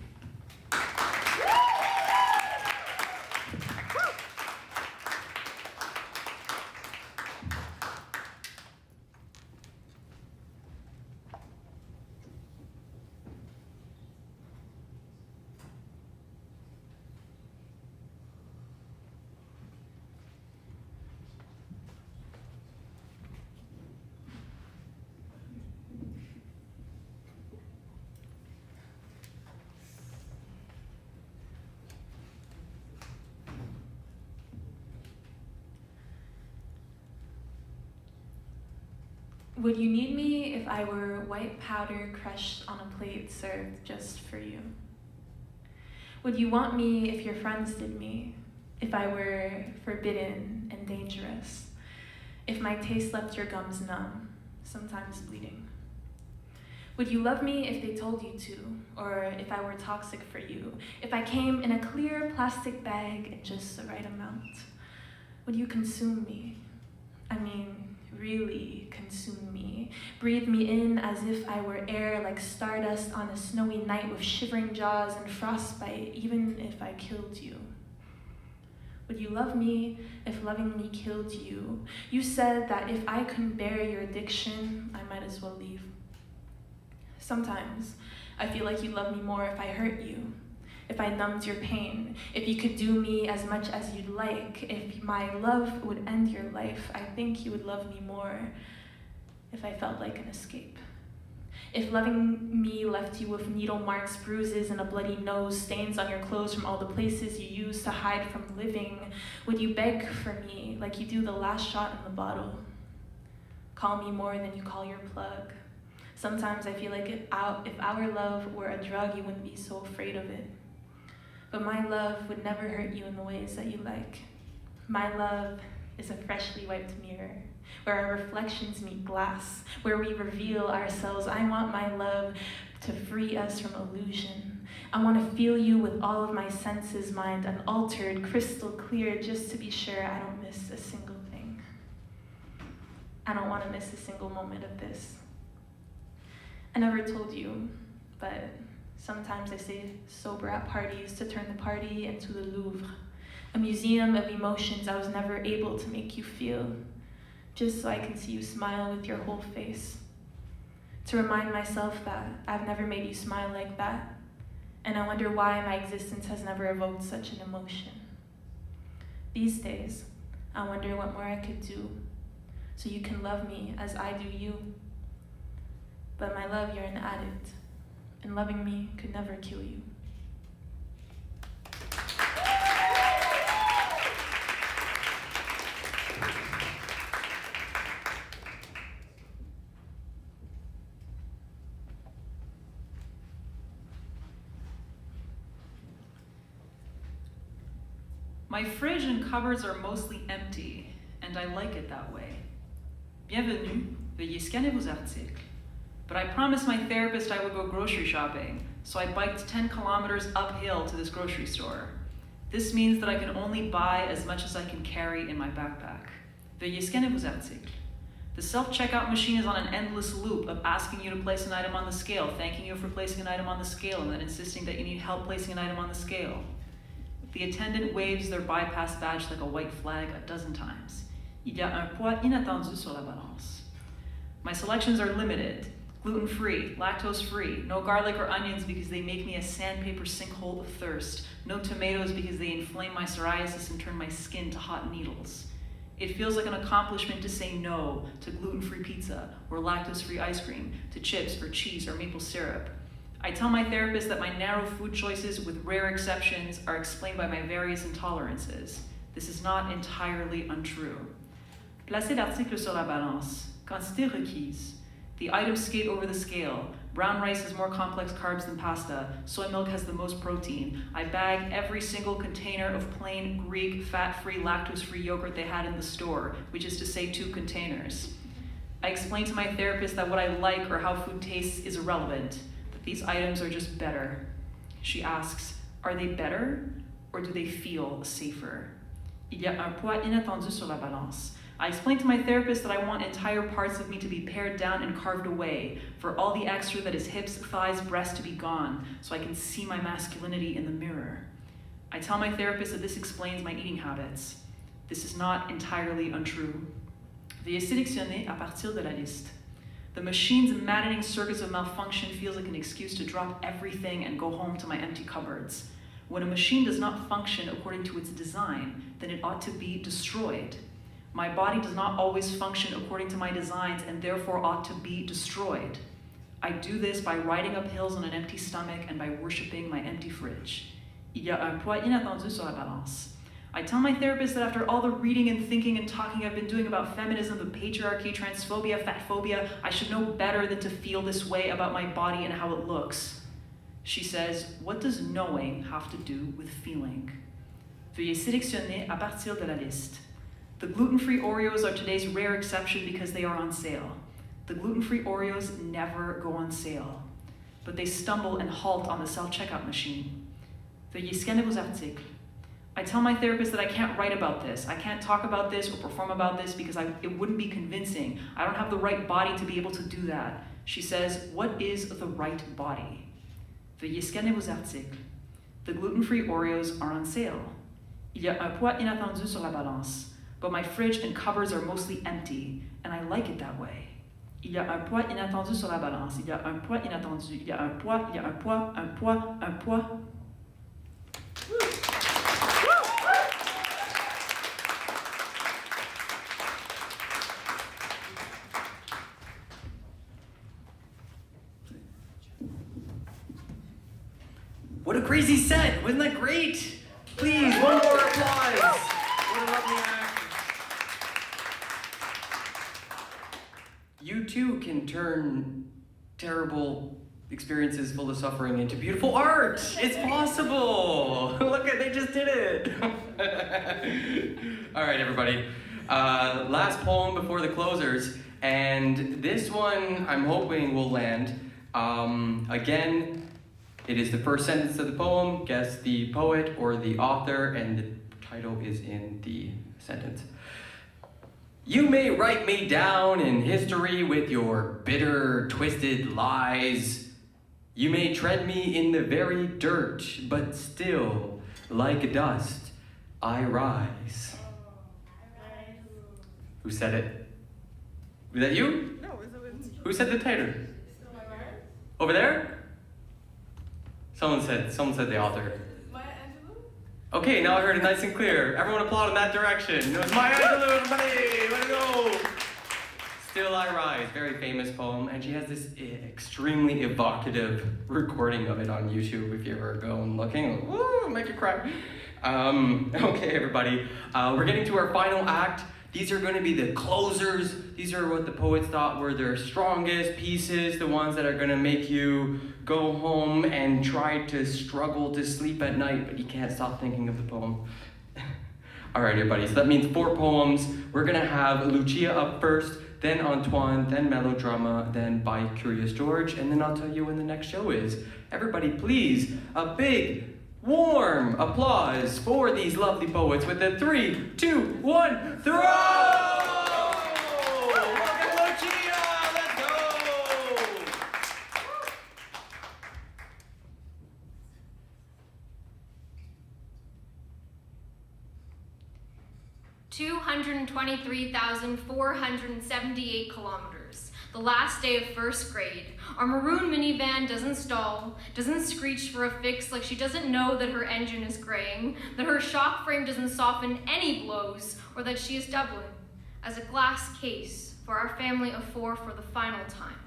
Would you need me if I were white powder crushed on a plate served just for you? Would you want me if your friends did me? If I were forbidden and dangerous? If my taste left your gums numb, sometimes bleeding? Would you love me if they told you to? Or if I were toxic for you? If I came in a clear plastic bag in just the right amount? Would you consume me? I mean, really consume me. Breathe me in as if I were air, like stardust on a snowy night with shivering jaws and frostbite, even if I killed you. Would you love me if loving me killed you? You said that if I couldn't bear your addiction, I might as well leave. Sometimes I feel like you love me more if I hurt you, if I numbed your pain, if you could do me as much as you'd like, if my love would end your life, I think you would love me more if I felt like an escape. If loving me left you with needle marks, bruises, and a bloody nose, stains on your clothes from all the places you used to hide from living, would you beg for me like you do the last shot in the bottle? Call me more than you call your plug. Sometimes I feel like if our love were a drug, you wouldn't be so afraid of it. But my love would never hurt you in the ways that you like. My love is a freshly wiped mirror, where our reflections meet glass, where we reveal ourselves. I want my love to free us from illusion. I want to feel you with all of my senses, mind unaltered, crystal clear, just to be sure I don't miss a single thing. I don't want to miss a single moment of this. I never told you, but sometimes I stay sober at parties to turn the party into the Louvre, a museum of emotions I was never able to make you feel, just so I can see you smile with your whole face. To remind myself that I've never made you smile like that, and I wonder why my existence has never evoked such an emotion. These days, I wonder what more I could do so you can love me as I do you. But my love, you're an addict, and loving me could never kill you. My fridge and cupboards are mostly empty, and I like it that way. Bienvenue, veuillez scanner vos articles. But I promised my therapist I would go grocery shopping, so I biked 10 kilometers uphill to this grocery store. This means that I can only buy as much as I can carry in my backpack. Veuillez scanner vos articles. The self-checkout machine is on an endless loop of asking you to place an item on the scale, thanking you for placing an item on the scale, and then insisting that you need help placing an item on the scale. The attendant waves their bypass badge like a white flag a dozen times. Il y a un poids inattendu sur la balance. My selections are limited. Gluten-free, lactose-free, no garlic or onions because they make me a sandpaper sinkhole of thirst, no tomatoes because they inflame my psoriasis and turn my skin to hot needles. It feels like an accomplishment to say no to gluten-free pizza or lactose-free ice cream, to chips or cheese or maple syrup. I tell my therapist that my narrow food choices, with rare exceptions, are explained by my various intolerances. This is not entirely untrue. Placez l'article sur la balance. Quantité requise. The items skate over the scale. Brown rice has more complex carbs than pasta. Soy milk has the most protein. I bag every single container of plain Greek, fat-free, lactose-free yogurt they had in the store, which is to say 2 containers. I explain to my therapist that what I like or how food tastes is irrelevant, that these items are just better. She asks, are they better or do they feel safer? Il y a un poids inattendu sur la balance. I explained to my therapist that I want entire parts of me to be pared down and carved away, for all the extra that is hips, thighs, breasts to be gone, so I can see my masculinity in the mirror. I tell my therapist that this explains my eating habits. This is not entirely untrue. Veuillez sélectionner à partir de la liste. The machine's maddening circus of malfunction feels like an excuse to drop everything and go home to my empty cupboards. When a machine does not function according to its design, then it ought to be destroyed. My body does not always function according to my designs and therefore ought to be destroyed. I do this by riding up hills on an empty stomach and by worshiping my empty fridge. Il y a un poids inattendu sur la balance. I tell my therapist that after all the reading and thinking and talking I've been doing about feminism, the patriarchy, transphobia, fatphobia, I should know better than to feel this way about my body and how it looks. She says, what does knowing have to do with feeling? Veuillez sélectionner à partir de la liste. The gluten-free Oreos are today's rare exception because they are on sale. The gluten-free Oreos never go on sale, but they stumble and halt on the self-checkout machine. Veuillez scanner vos articles. I tell my therapist that I can't write about this, I can't talk about this or perform about this because it wouldn't be convincing. I don't have the right body to be able to do that. She says, what is the right body? Veuillez scanner vos articles. The gluten-free Oreos are on sale. Il y a un poids inattendu sur la balance, but my fridge and cupboards are mostly empty, and I like it that way. Il y a un poids inattendu sur la balance. Il y a un poids inattendu. Il y a un poids, il y a un poids, un poids, un poids. What a crazy set! Wasn't that great? Please, one more applause. What a lovely act. You too can turn terrible experiences full of suffering into beautiful art. It's possible. Look at, they just did it. All right, everybody. Last poem before the closers, and this one I'm hoping will land. Again, it is the first sentence of the poem. Guess the poet or the author, and the title is in the sentence. You may write me down in history with your bitter, twisted lies. You may tread me in the very dirt, but still, like dust, I rise. Who said it? Was that you? No, it was. Who said the title? Over there? Someone said the author. Okay, now I heard it nice and clear. Everyone applaud in that direction. It's Maya Angelou, everybody! Way to go! Still I Rise, very famous poem, and she has this extremely evocative recording of it on YouTube if you ever go and looking. Woo, make you cry. Okay, everybody, we're getting to our final act. These are going to be the closers. These are what the poets thought were their strongest pieces, the ones that are going to make you go home and try to struggle to sleep at night, but you can't stop thinking of the poem. All right, everybody, so that means 4 poems. We're going to have Lucia up first, then Antoine, then MellowDramma, then BiCurious George, and then I'll tell you when the next show is. Everybody, please, a big, warm applause for these lovely poets with the 3, 2, 1, throw! Welcome, Lucia! Let's go! 223,478 kilometers. The last day of first grade. Our maroon minivan doesn't stall, doesn't screech for a fix like she doesn't know that her engine is graying, that her shock frame doesn't soften any blows, or that she is doubling as a glass case for our family of 4 for the final time.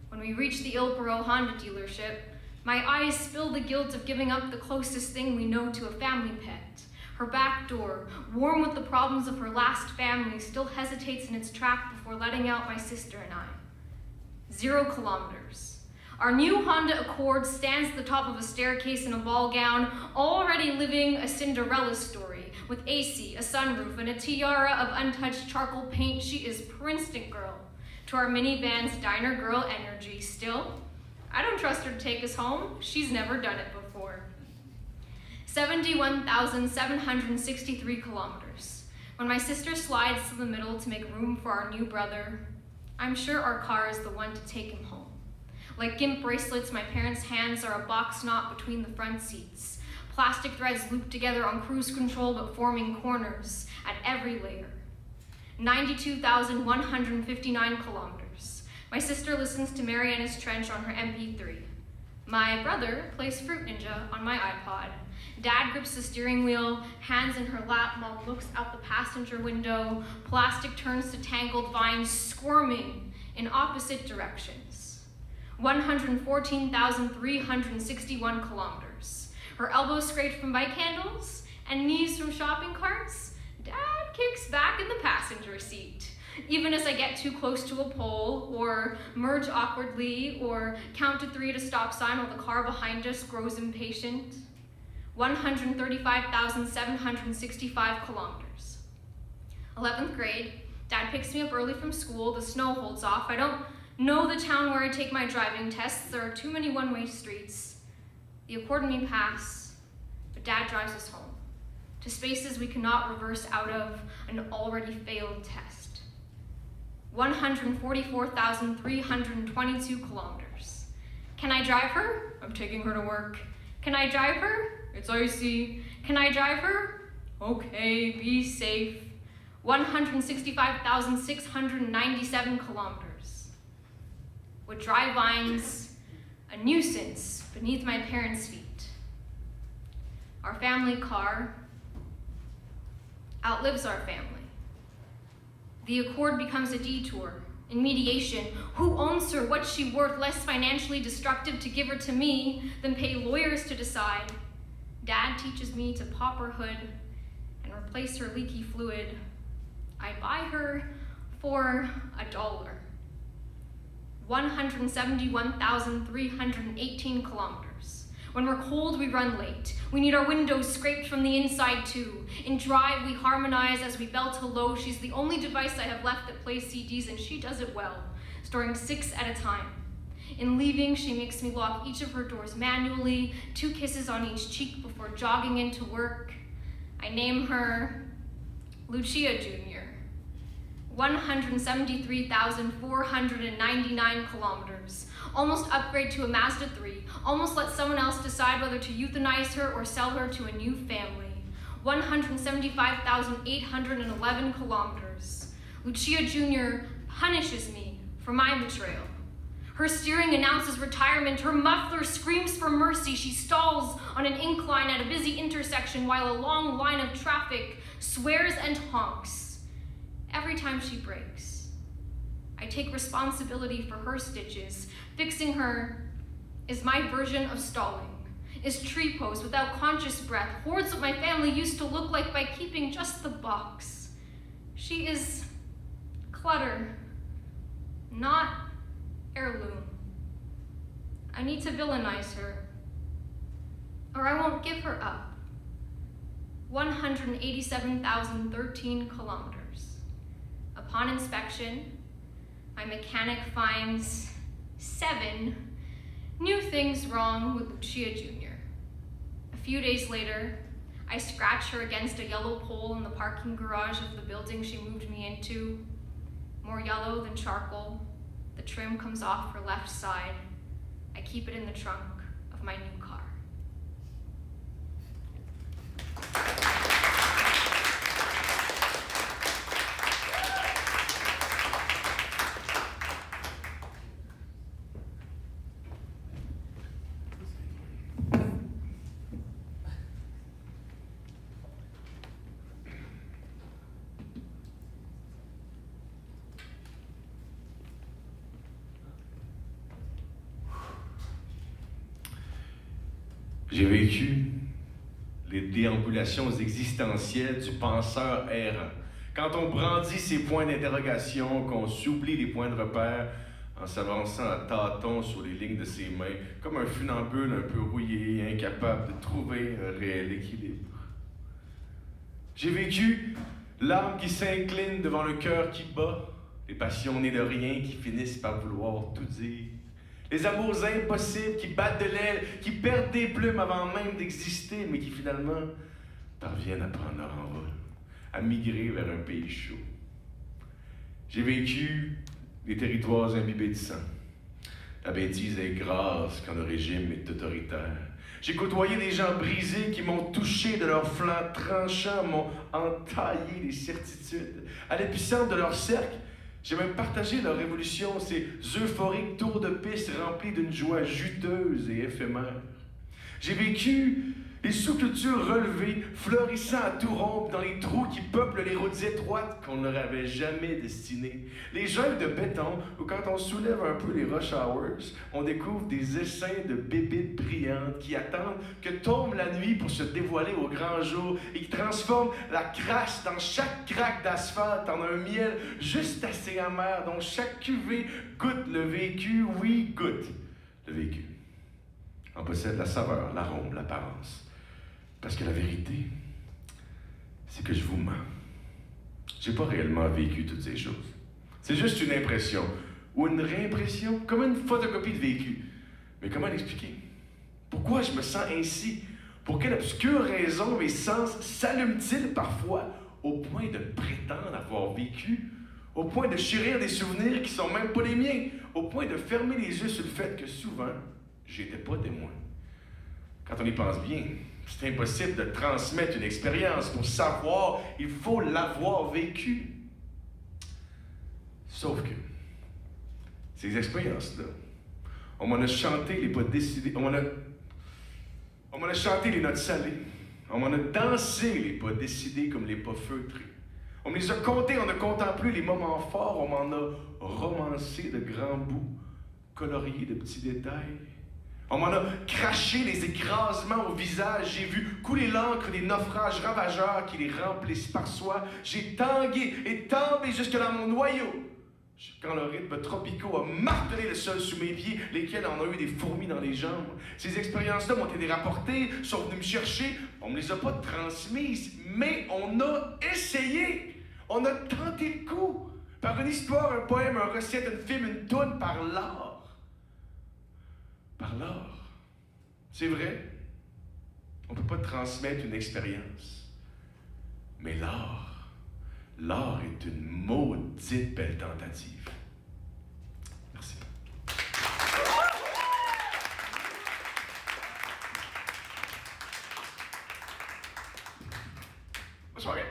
When we reach the Ilpero Honda dealership, my eyes spill the guilt of giving up the closest thing we know to a family pet. Her back door, warm with the problems of her last family, still hesitates in its track before letting out my sister and I. 0 kilometers. Our new Honda Accord stands at the top of a staircase in a ball gown, already living a Cinderella story. With AC, a sunroof, and a tiara of untouched charcoal paint, she is Princeton girl. To our minivan's diner girl energy, still, I don't trust her to take us home. She's never done it before. 71,763 kilometers. When my sister slides to the middle to make room for our new brother, I'm sure our car is the one to take him home. Like gimp bracelets, my parents' hands are a box knot between the front seats. Plastic threads looped together on cruise control but forming corners at every layer. 92,159 kilometers. My sister listens to Mariana's Trench on her MP3. My brother plays Fruit Ninja on my iPod. Dad grips the steering wheel, hands in her lap. Mom looks out the passenger window. Plastic turns to tangled vines, squirming in opposite directions. 114,361 kilometers. Her elbows scraped from bike handles and knees from shopping carts. Dad kicks back in the passenger seat. Even as I get too close to a pole, or merge awkwardly, or count to 3 at a stop sign while the car behind us grows impatient. 135,765 kilometers. 11th grade, Dad picks me up early from school. The snow holds off. I don't know the town where I take my driving tests. There are too many one-way streets. The Accord and me pass, but Dad drives us home, to spaces we cannot reverse out of an already failed test. 144,322 kilometers. Can I drive her? I'm taking her to work. Can I drive her? It's icy. Can I drive her? Okay, be safe. 165,697 kilometers. With dry vines, a nuisance beneath my parents' feet. Our family car outlives our family. The Accord becomes a detour. In mediation, who owns her? What's she worth? Less financially destructive to give her to me than pay lawyers to decide. Dad teaches me to pop her hood and replace her leaky fluid. I buy her for $1. 171,318 kilometers. When we're cold, we run late. We need our windows scraped from the inside too. In drive, we harmonize as we belt hello. She's the only device I have left that plays CDs, and she does it well, storing 6 at a time. In leaving, she makes me lock each of her doors manually, 2 kisses on each cheek before jogging into work. I name her Lucia Jr. 173,499 kilometers. Almost upgrade to a Mazda 3. Almost let someone else decide whether to euthanize her or sell her to a new family. 175,811 kilometers. Lucia Jr. punishes me for my betrayal. Her steering announces retirement. Her muffler screams for mercy. She stalls on an incline at a busy intersection while a long line of traffic swears and honks. Every time she brakes, I take responsibility for her stitches. Fixing her is my version of stalling, is tree pose without conscious breath, hoards what my family used to look like by keeping just the box. She is clutter, not heirloom. I need to villainize her, or I won't give her up. 187,013 kilometers. Upon inspection, my mechanic finds 7 new things wrong with Lucia Jr. A few days later, I scratch her against a yellow pole in the parking garage of the building she moved me into. More yellow than charcoal. The trim comes off her left side. I keep it in the trunk of my new car. J'ai vécu les déambulations existentielles du penseur errant. Quand on brandit ses points d'interrogation, qu'on s'oublie les points de repère en s'avançant à tâtons sur les lignes de ses mains, comme un funambule un peu rouillé, incapable de trouver un réel équilibre. J'ai vécu l'âme qui s'incline devant le cœur qui bat, les passions nées de rien qui finissent par vouloir tout dire, Les amours impossibles qui battent de l'aile, qui perdent des plumes avant même d'exister, mais qui finalement parviennent à prendre leur envol, à migrer vers un pays chaud. J'ai vécu des territoires imbibés de sang. La bêtise est grasse quand le régime est autoritaire. J'ai côtoyé des gens brisés qui m'ont touché de leurs flancs tranchants, m'ont entaillé les certitudes. À l'épicentre de leur cercle, j'ai même partagé leur révolution, ces euphoriques tours de piste remplis d'une joie juteuse et éphémère. J'ai vécu les sous-cultures relevées, fleurissant à tout rompre dans les trous qui peuplent les routes étroites qu'on ne leur avait jamais destinées. Les jungle de béton où quand on soulève un peu les rush hours, on découvre des essaims de bébites brillantes qui attendent que tombe la nuit pour se dévoiler au grand jour et qui transforment la crasse dans chaque craque d'asphalte en un miel juste assez amer dont chaque cuvée goûte le vécu, oui, goûte le vécu. En possède la saveur, l'arôme, l'apparence. Parce que la vérité, c'est que je vous mens. J'ai pas réellement vécu toutes ces choses. C'est juste une impression, ou une réimpression, comme une photocopie de vécu. Mais comment l'expliquer? Pourquoi je me sens ainsi? Pour quelle obscure raison mes sens s'allument-ils parfois au point de prétendre avoir vécu? Au point de chérir des souvenirs qui sont même pas les miens? Au point de fermer les yeux sur le fait que souvent, j'étais pas témoin. Quand on y pense bien, c'est impossible de transmettre une expérience. Pour savoir, il faut l'avoir vécue. Sauf que, ces expériences-là, on m'en a chanté les pas décidés, on m'en a chanté les notes salées, on m'en a dansé les pas décidés comme les pas feutrés. On me les a comptés, on ne comptant plus les moments forts, on m'en a romancé de grands bouts, coloriés de petits détails. On m'en a craché les écrasements au visage, j'ai vu couler l'encre des naufrages ravageurs qui les remplissent par soi. J'ai tangué et tombé jusque dans mon noyau. Quand le rythme tropicaux a martelé le sol sous mes pieds, lesquels en ont eu des fourmis dans les jambes. Ces expériences-là m'ont été rapportées, sont venues me chercher. On ne me les a pas transmises, mais on a essayé. On a tenté le coup. Par une histoire, un poème, un recette, un film, une toune, par l'art. Par l'art. C'est vrai, on ne peut pas transmettre une expérience. Mais l'art est une maudite belle tentative. Merci. Bonne soirée.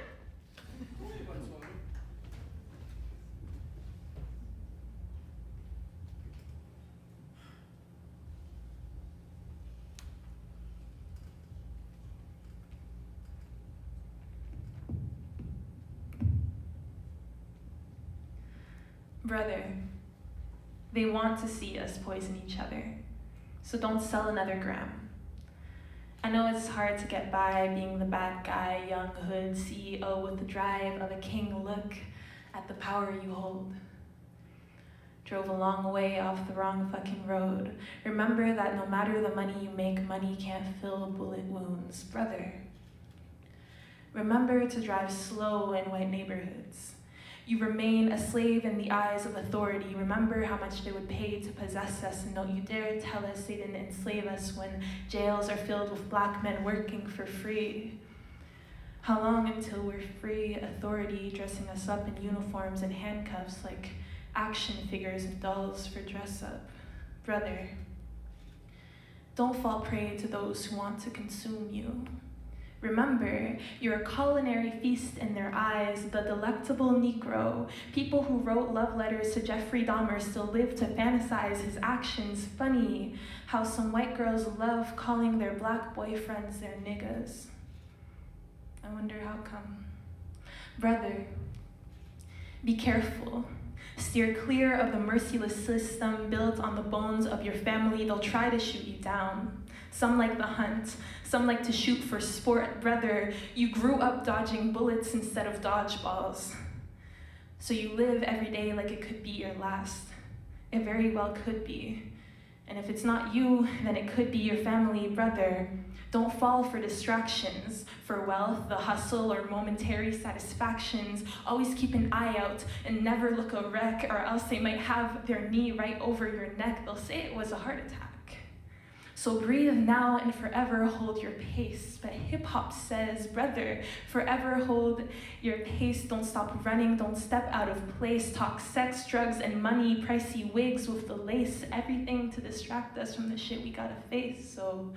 Brother, they want to see us poison each other, so don't sell another gram. I know it's hard to get by being the bad guy, young hood CEO with the drive of a king. Look at the power you hold. Drove a long way off the wrong fucking road. Remember that no matter the money you make, money can't fill bullet wounds. Brother, remember to drive slow in white neighborhoods. You remain a slave in the eyes of authority. Remember how much they would pay to possess us, and don't you dare tell us they didn't enslave us when jails are filled with black men working for free. How long until we're free authority dressing us up in uniforms and handcuffs like action figures and dolls for dress up? Brother, don't fall prey to those who want to consume you. Remember, you're a culinary feast in their eyes, the delectable Negro. People who wrote love letters to Jeffrey Dahmer still live to fantasize his actions. Funny how some white girls love calling their black boyfriends their niggas. I wonder how come. Brother, be careful. Steer clear of the merciless system built on the bones of your family. They'll try to shoot you down. Some like the hunt, some like to shoot for sport. Brother, you grew up dodging bullets instead of dodgeballs. So you live every day like it could be your last. It very well could be. And if it's not you, then it could be your family, brother. Don't fall for distractions, for wealth, the hustle, or momentary satisfactions. Always keep an eye out and never look a wreck, or else they might have their knee right over your neck. They'll say it was a heart attack. So breathe now and forever hold your pace. But hip-hop says, brother, forever hold your pace. Don't stop running, don't step out of place. Talk sex, drugs, and money, pricey wigs with the lace. Everything to distract us from the shit we gotta face. So,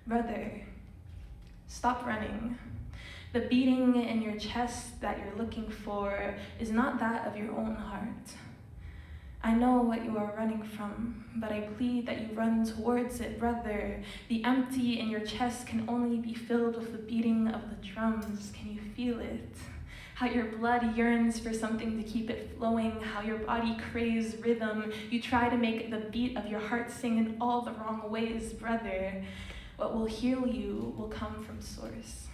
brother, stop running. The beating in your chest that you're looking for is not that of your own heart. I know what you are running from, but I plead that you run towards it, brother. The empty in your chest can only be filled with the beating of the drums. Can you feel it? How your blood yearns for something to keep it flowing, how your body craves rhythm. You try to make the beat of your heart sing in all the wrong ways, brother. What will heal you will come from source.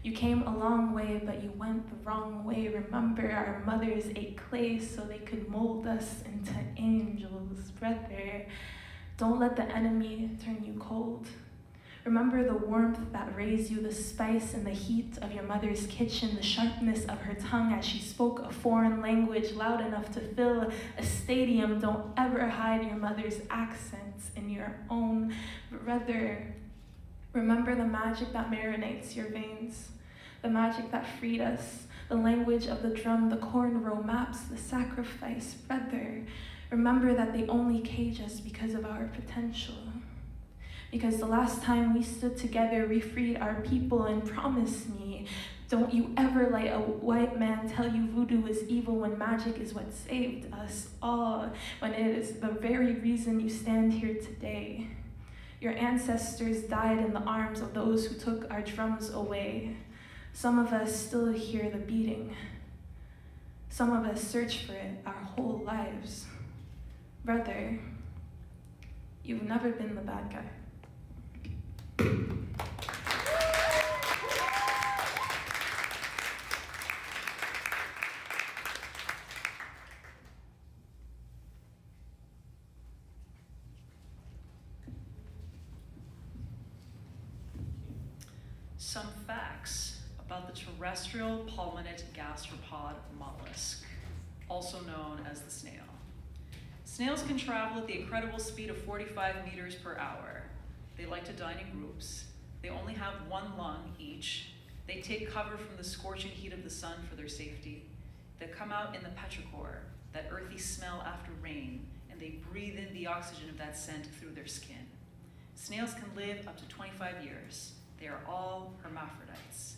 You came a long way, but you went the wrong way. Remember, our mothers ate clay so they could mold us into angels, brother. Don't let the enemy turn you cold. Remember the warmth that raised you, the spice and the heat of your mother's kitchen, the sharpness of her tongue as she spoke a foreign language loud enough to fill a stadium. Don't ever hide your mother's accents in your own, brother. Remember the magic that marinates your veins, the magic that freed us, the language of the drum, the cornrow maps, the sacrifice, brother. Remember that they only cage us because of our potential. Because the last time we stood together, we freed our people, and promise me, don't you ever let a white man tell you voodoo is evil when magic is what saved us all, when it is the very reason you stand here today. Your ancestors died in the arms of those who took our drums away. Some of us still hear the beating. Some of us search for it our whole lives. Brother, you've never been the bad guy. Some facts about the terrestrial pulmonate gastropod mollusk, also known as the snail. Snails can travel at the incredible speed of 45 meters per hour. They like to dine in groups. They only have one lung each. They take cover from the scorching heat of the sun for their safety. They come out in the petrichor, that earthy smell after rain, and they breathe in the oxygen of that scent through their skin. Snails can live up to 25 years. They are all hermaphrodites.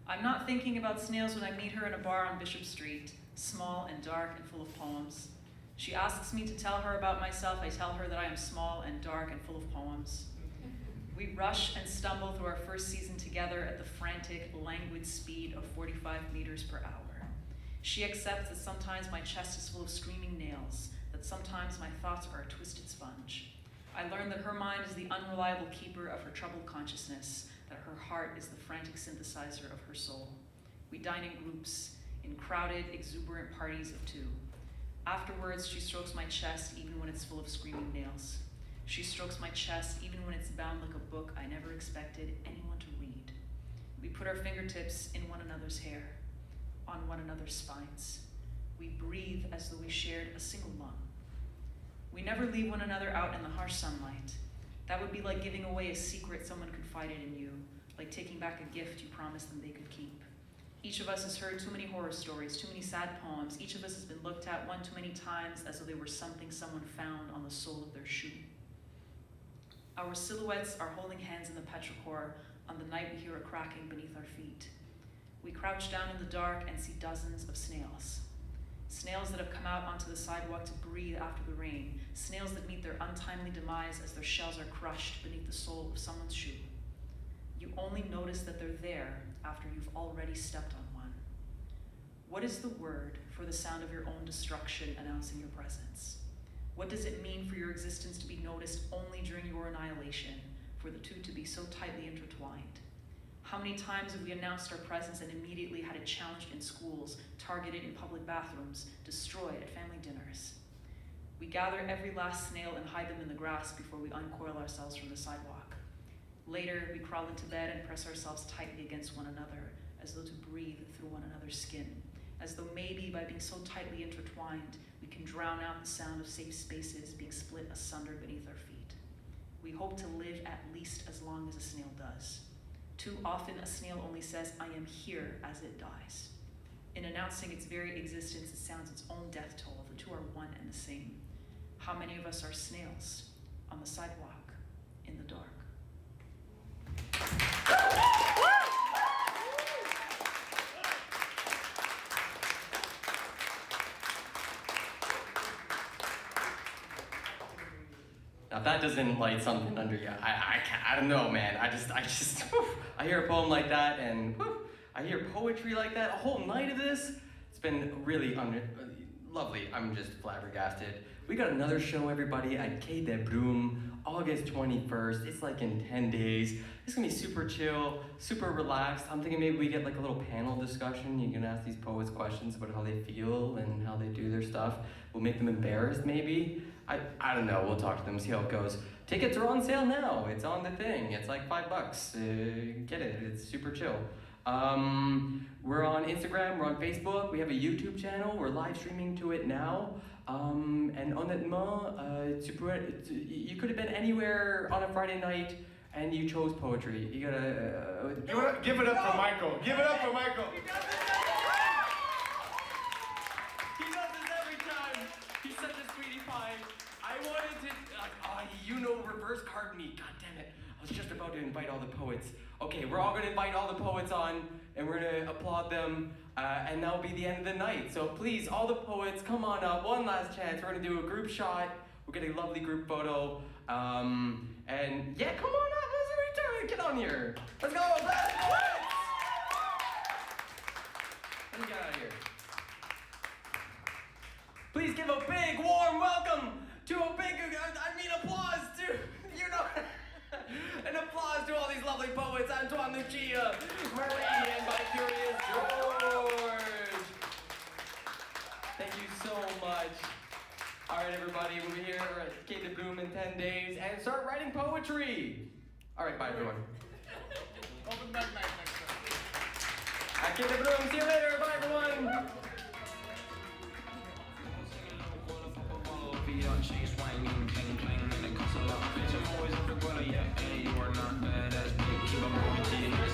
I'm not thinking about snails when I meet her in a bar on Bishop Street, small and dark and full of poems. She asks me to tell her about myself. I tell her that I am small and dark and full of poems. We rush and stumble through our first season together at the frantic, languid speed of 45 meters per hour. She accepts that sometimes my chest is full of screaming nails, that sometimes my thoughts are a twisted sponge. I learn that her mind is the unreliable keeper of her troubled consciousness, that her heart is the frantic synthesizer of her soul. We dine in groups, in crowded, exuberant parties of two. Afterwards, she strokes my chest even when it's full of screaming nails. She strokes my chest even when it's bound like a book I never expected anyone to read. We put our fingertips in one another's hair, on one another's spines. We breathe as though we shared a single lung. We never leave one another out in the harsh sunlight. That would be like giving away a secret someone confided in you, like taking back a gift you promised them they could keep. Each of us has heard too many horror stories, too many sad poems. Each of us has been looked at one too many times as though they were something someone found on the sole of their shoe. Our silhouettes are holding hands in the petrichor on the night we hear a cracking beneath our feet. We crouch down in the dark and see dozens of snails. Snails that have come out onto the sidewalk to breathe after the rain. Snails that meet their untimely demise as their shells are crushed beneath the sole of someone's shoe. You only notice that they're there after you've already stepped on one. What is the word for the sound of your own destruction announcing your presence? What does it mean for your existence to be noticed only during your annihilation, for the two to be so tightly intertwined? How many times have we announced our presence and immediately had it challenged in schools, targeted in public bathrooms, destroyed at family dinners? We gather every last snail and hide them in the grass before we uncoil ourselves from the sidewalk. Later, we crawl into bed and press ourselves tightly against one another, as though to breathe through one another's skin, as though maybe by being so tightly intertwined, we can drown out the sound of safe spaces being split asunder beneath our feet. We hope to live at least as long as a snail does. Too often, a snail only says, "I am here," as it dies. In announcing its very existence, it sounds its own death toll. The two are one and the same. How many of us are snails on the sidewalk in the dark? Now if that doesn't light something under you, I don't know, man. I just, I hear a poem like that and I hear poetry like that, a whole night of this. It's been really lovely. I'm just flabbergasted. We got another show, everybody, at Quai des Brumes, August 21st. It's like in 10 days. It's gonna be super chill, super relaxed. I'm thinking maybe we get like a little panel discussion. You can ask these poets questions about how they feel and how they do their stuff. We'll make them embarrassed, maybe. I don't know, we'll talk to them, see how it goes. Tickets are on sale now. It's on the thing. It's like $5. Get it, it's super chill. We're on Instagram, we're on Facebook, we have a YouTube channel, we're live streaming to it now. And honnêtement, you could have been anywhere on a Friday night and you chose poetry. You gotta... Give it up for Michael. Give it up for Michael. He does this every time. He's such a sweetie pie. I wanted to, reverse card me. God damn it. I was just about to invite all the poets. Okay, we're all gonna invite all the poets on and we're gonna applaud them and that'll be the end of the night. So please, all the poets, come on up, one last chance. We're gonna do a group shot. We'll get a lovely group photo. And yeah, come on up, get on here. Let's go, let's poets! Let me get out of here. Please give a big, warm welcome to applause to, an applause to all these lovely poets, Antoine LeClerc, Marie, and BiCurious George. Thank you so much. All right, everybody, we'll be here at Quai des Brumes in 10 days and start writing poetry. All right, bye, everyone. Open mic night next time. At Quai des Brumes, see you later. Bye, everyone. Chain swinging, clang clang, and it costs a lot. Bitch, I'm always everywhere, yeah. And you are not badass, bitch. Keep up with it.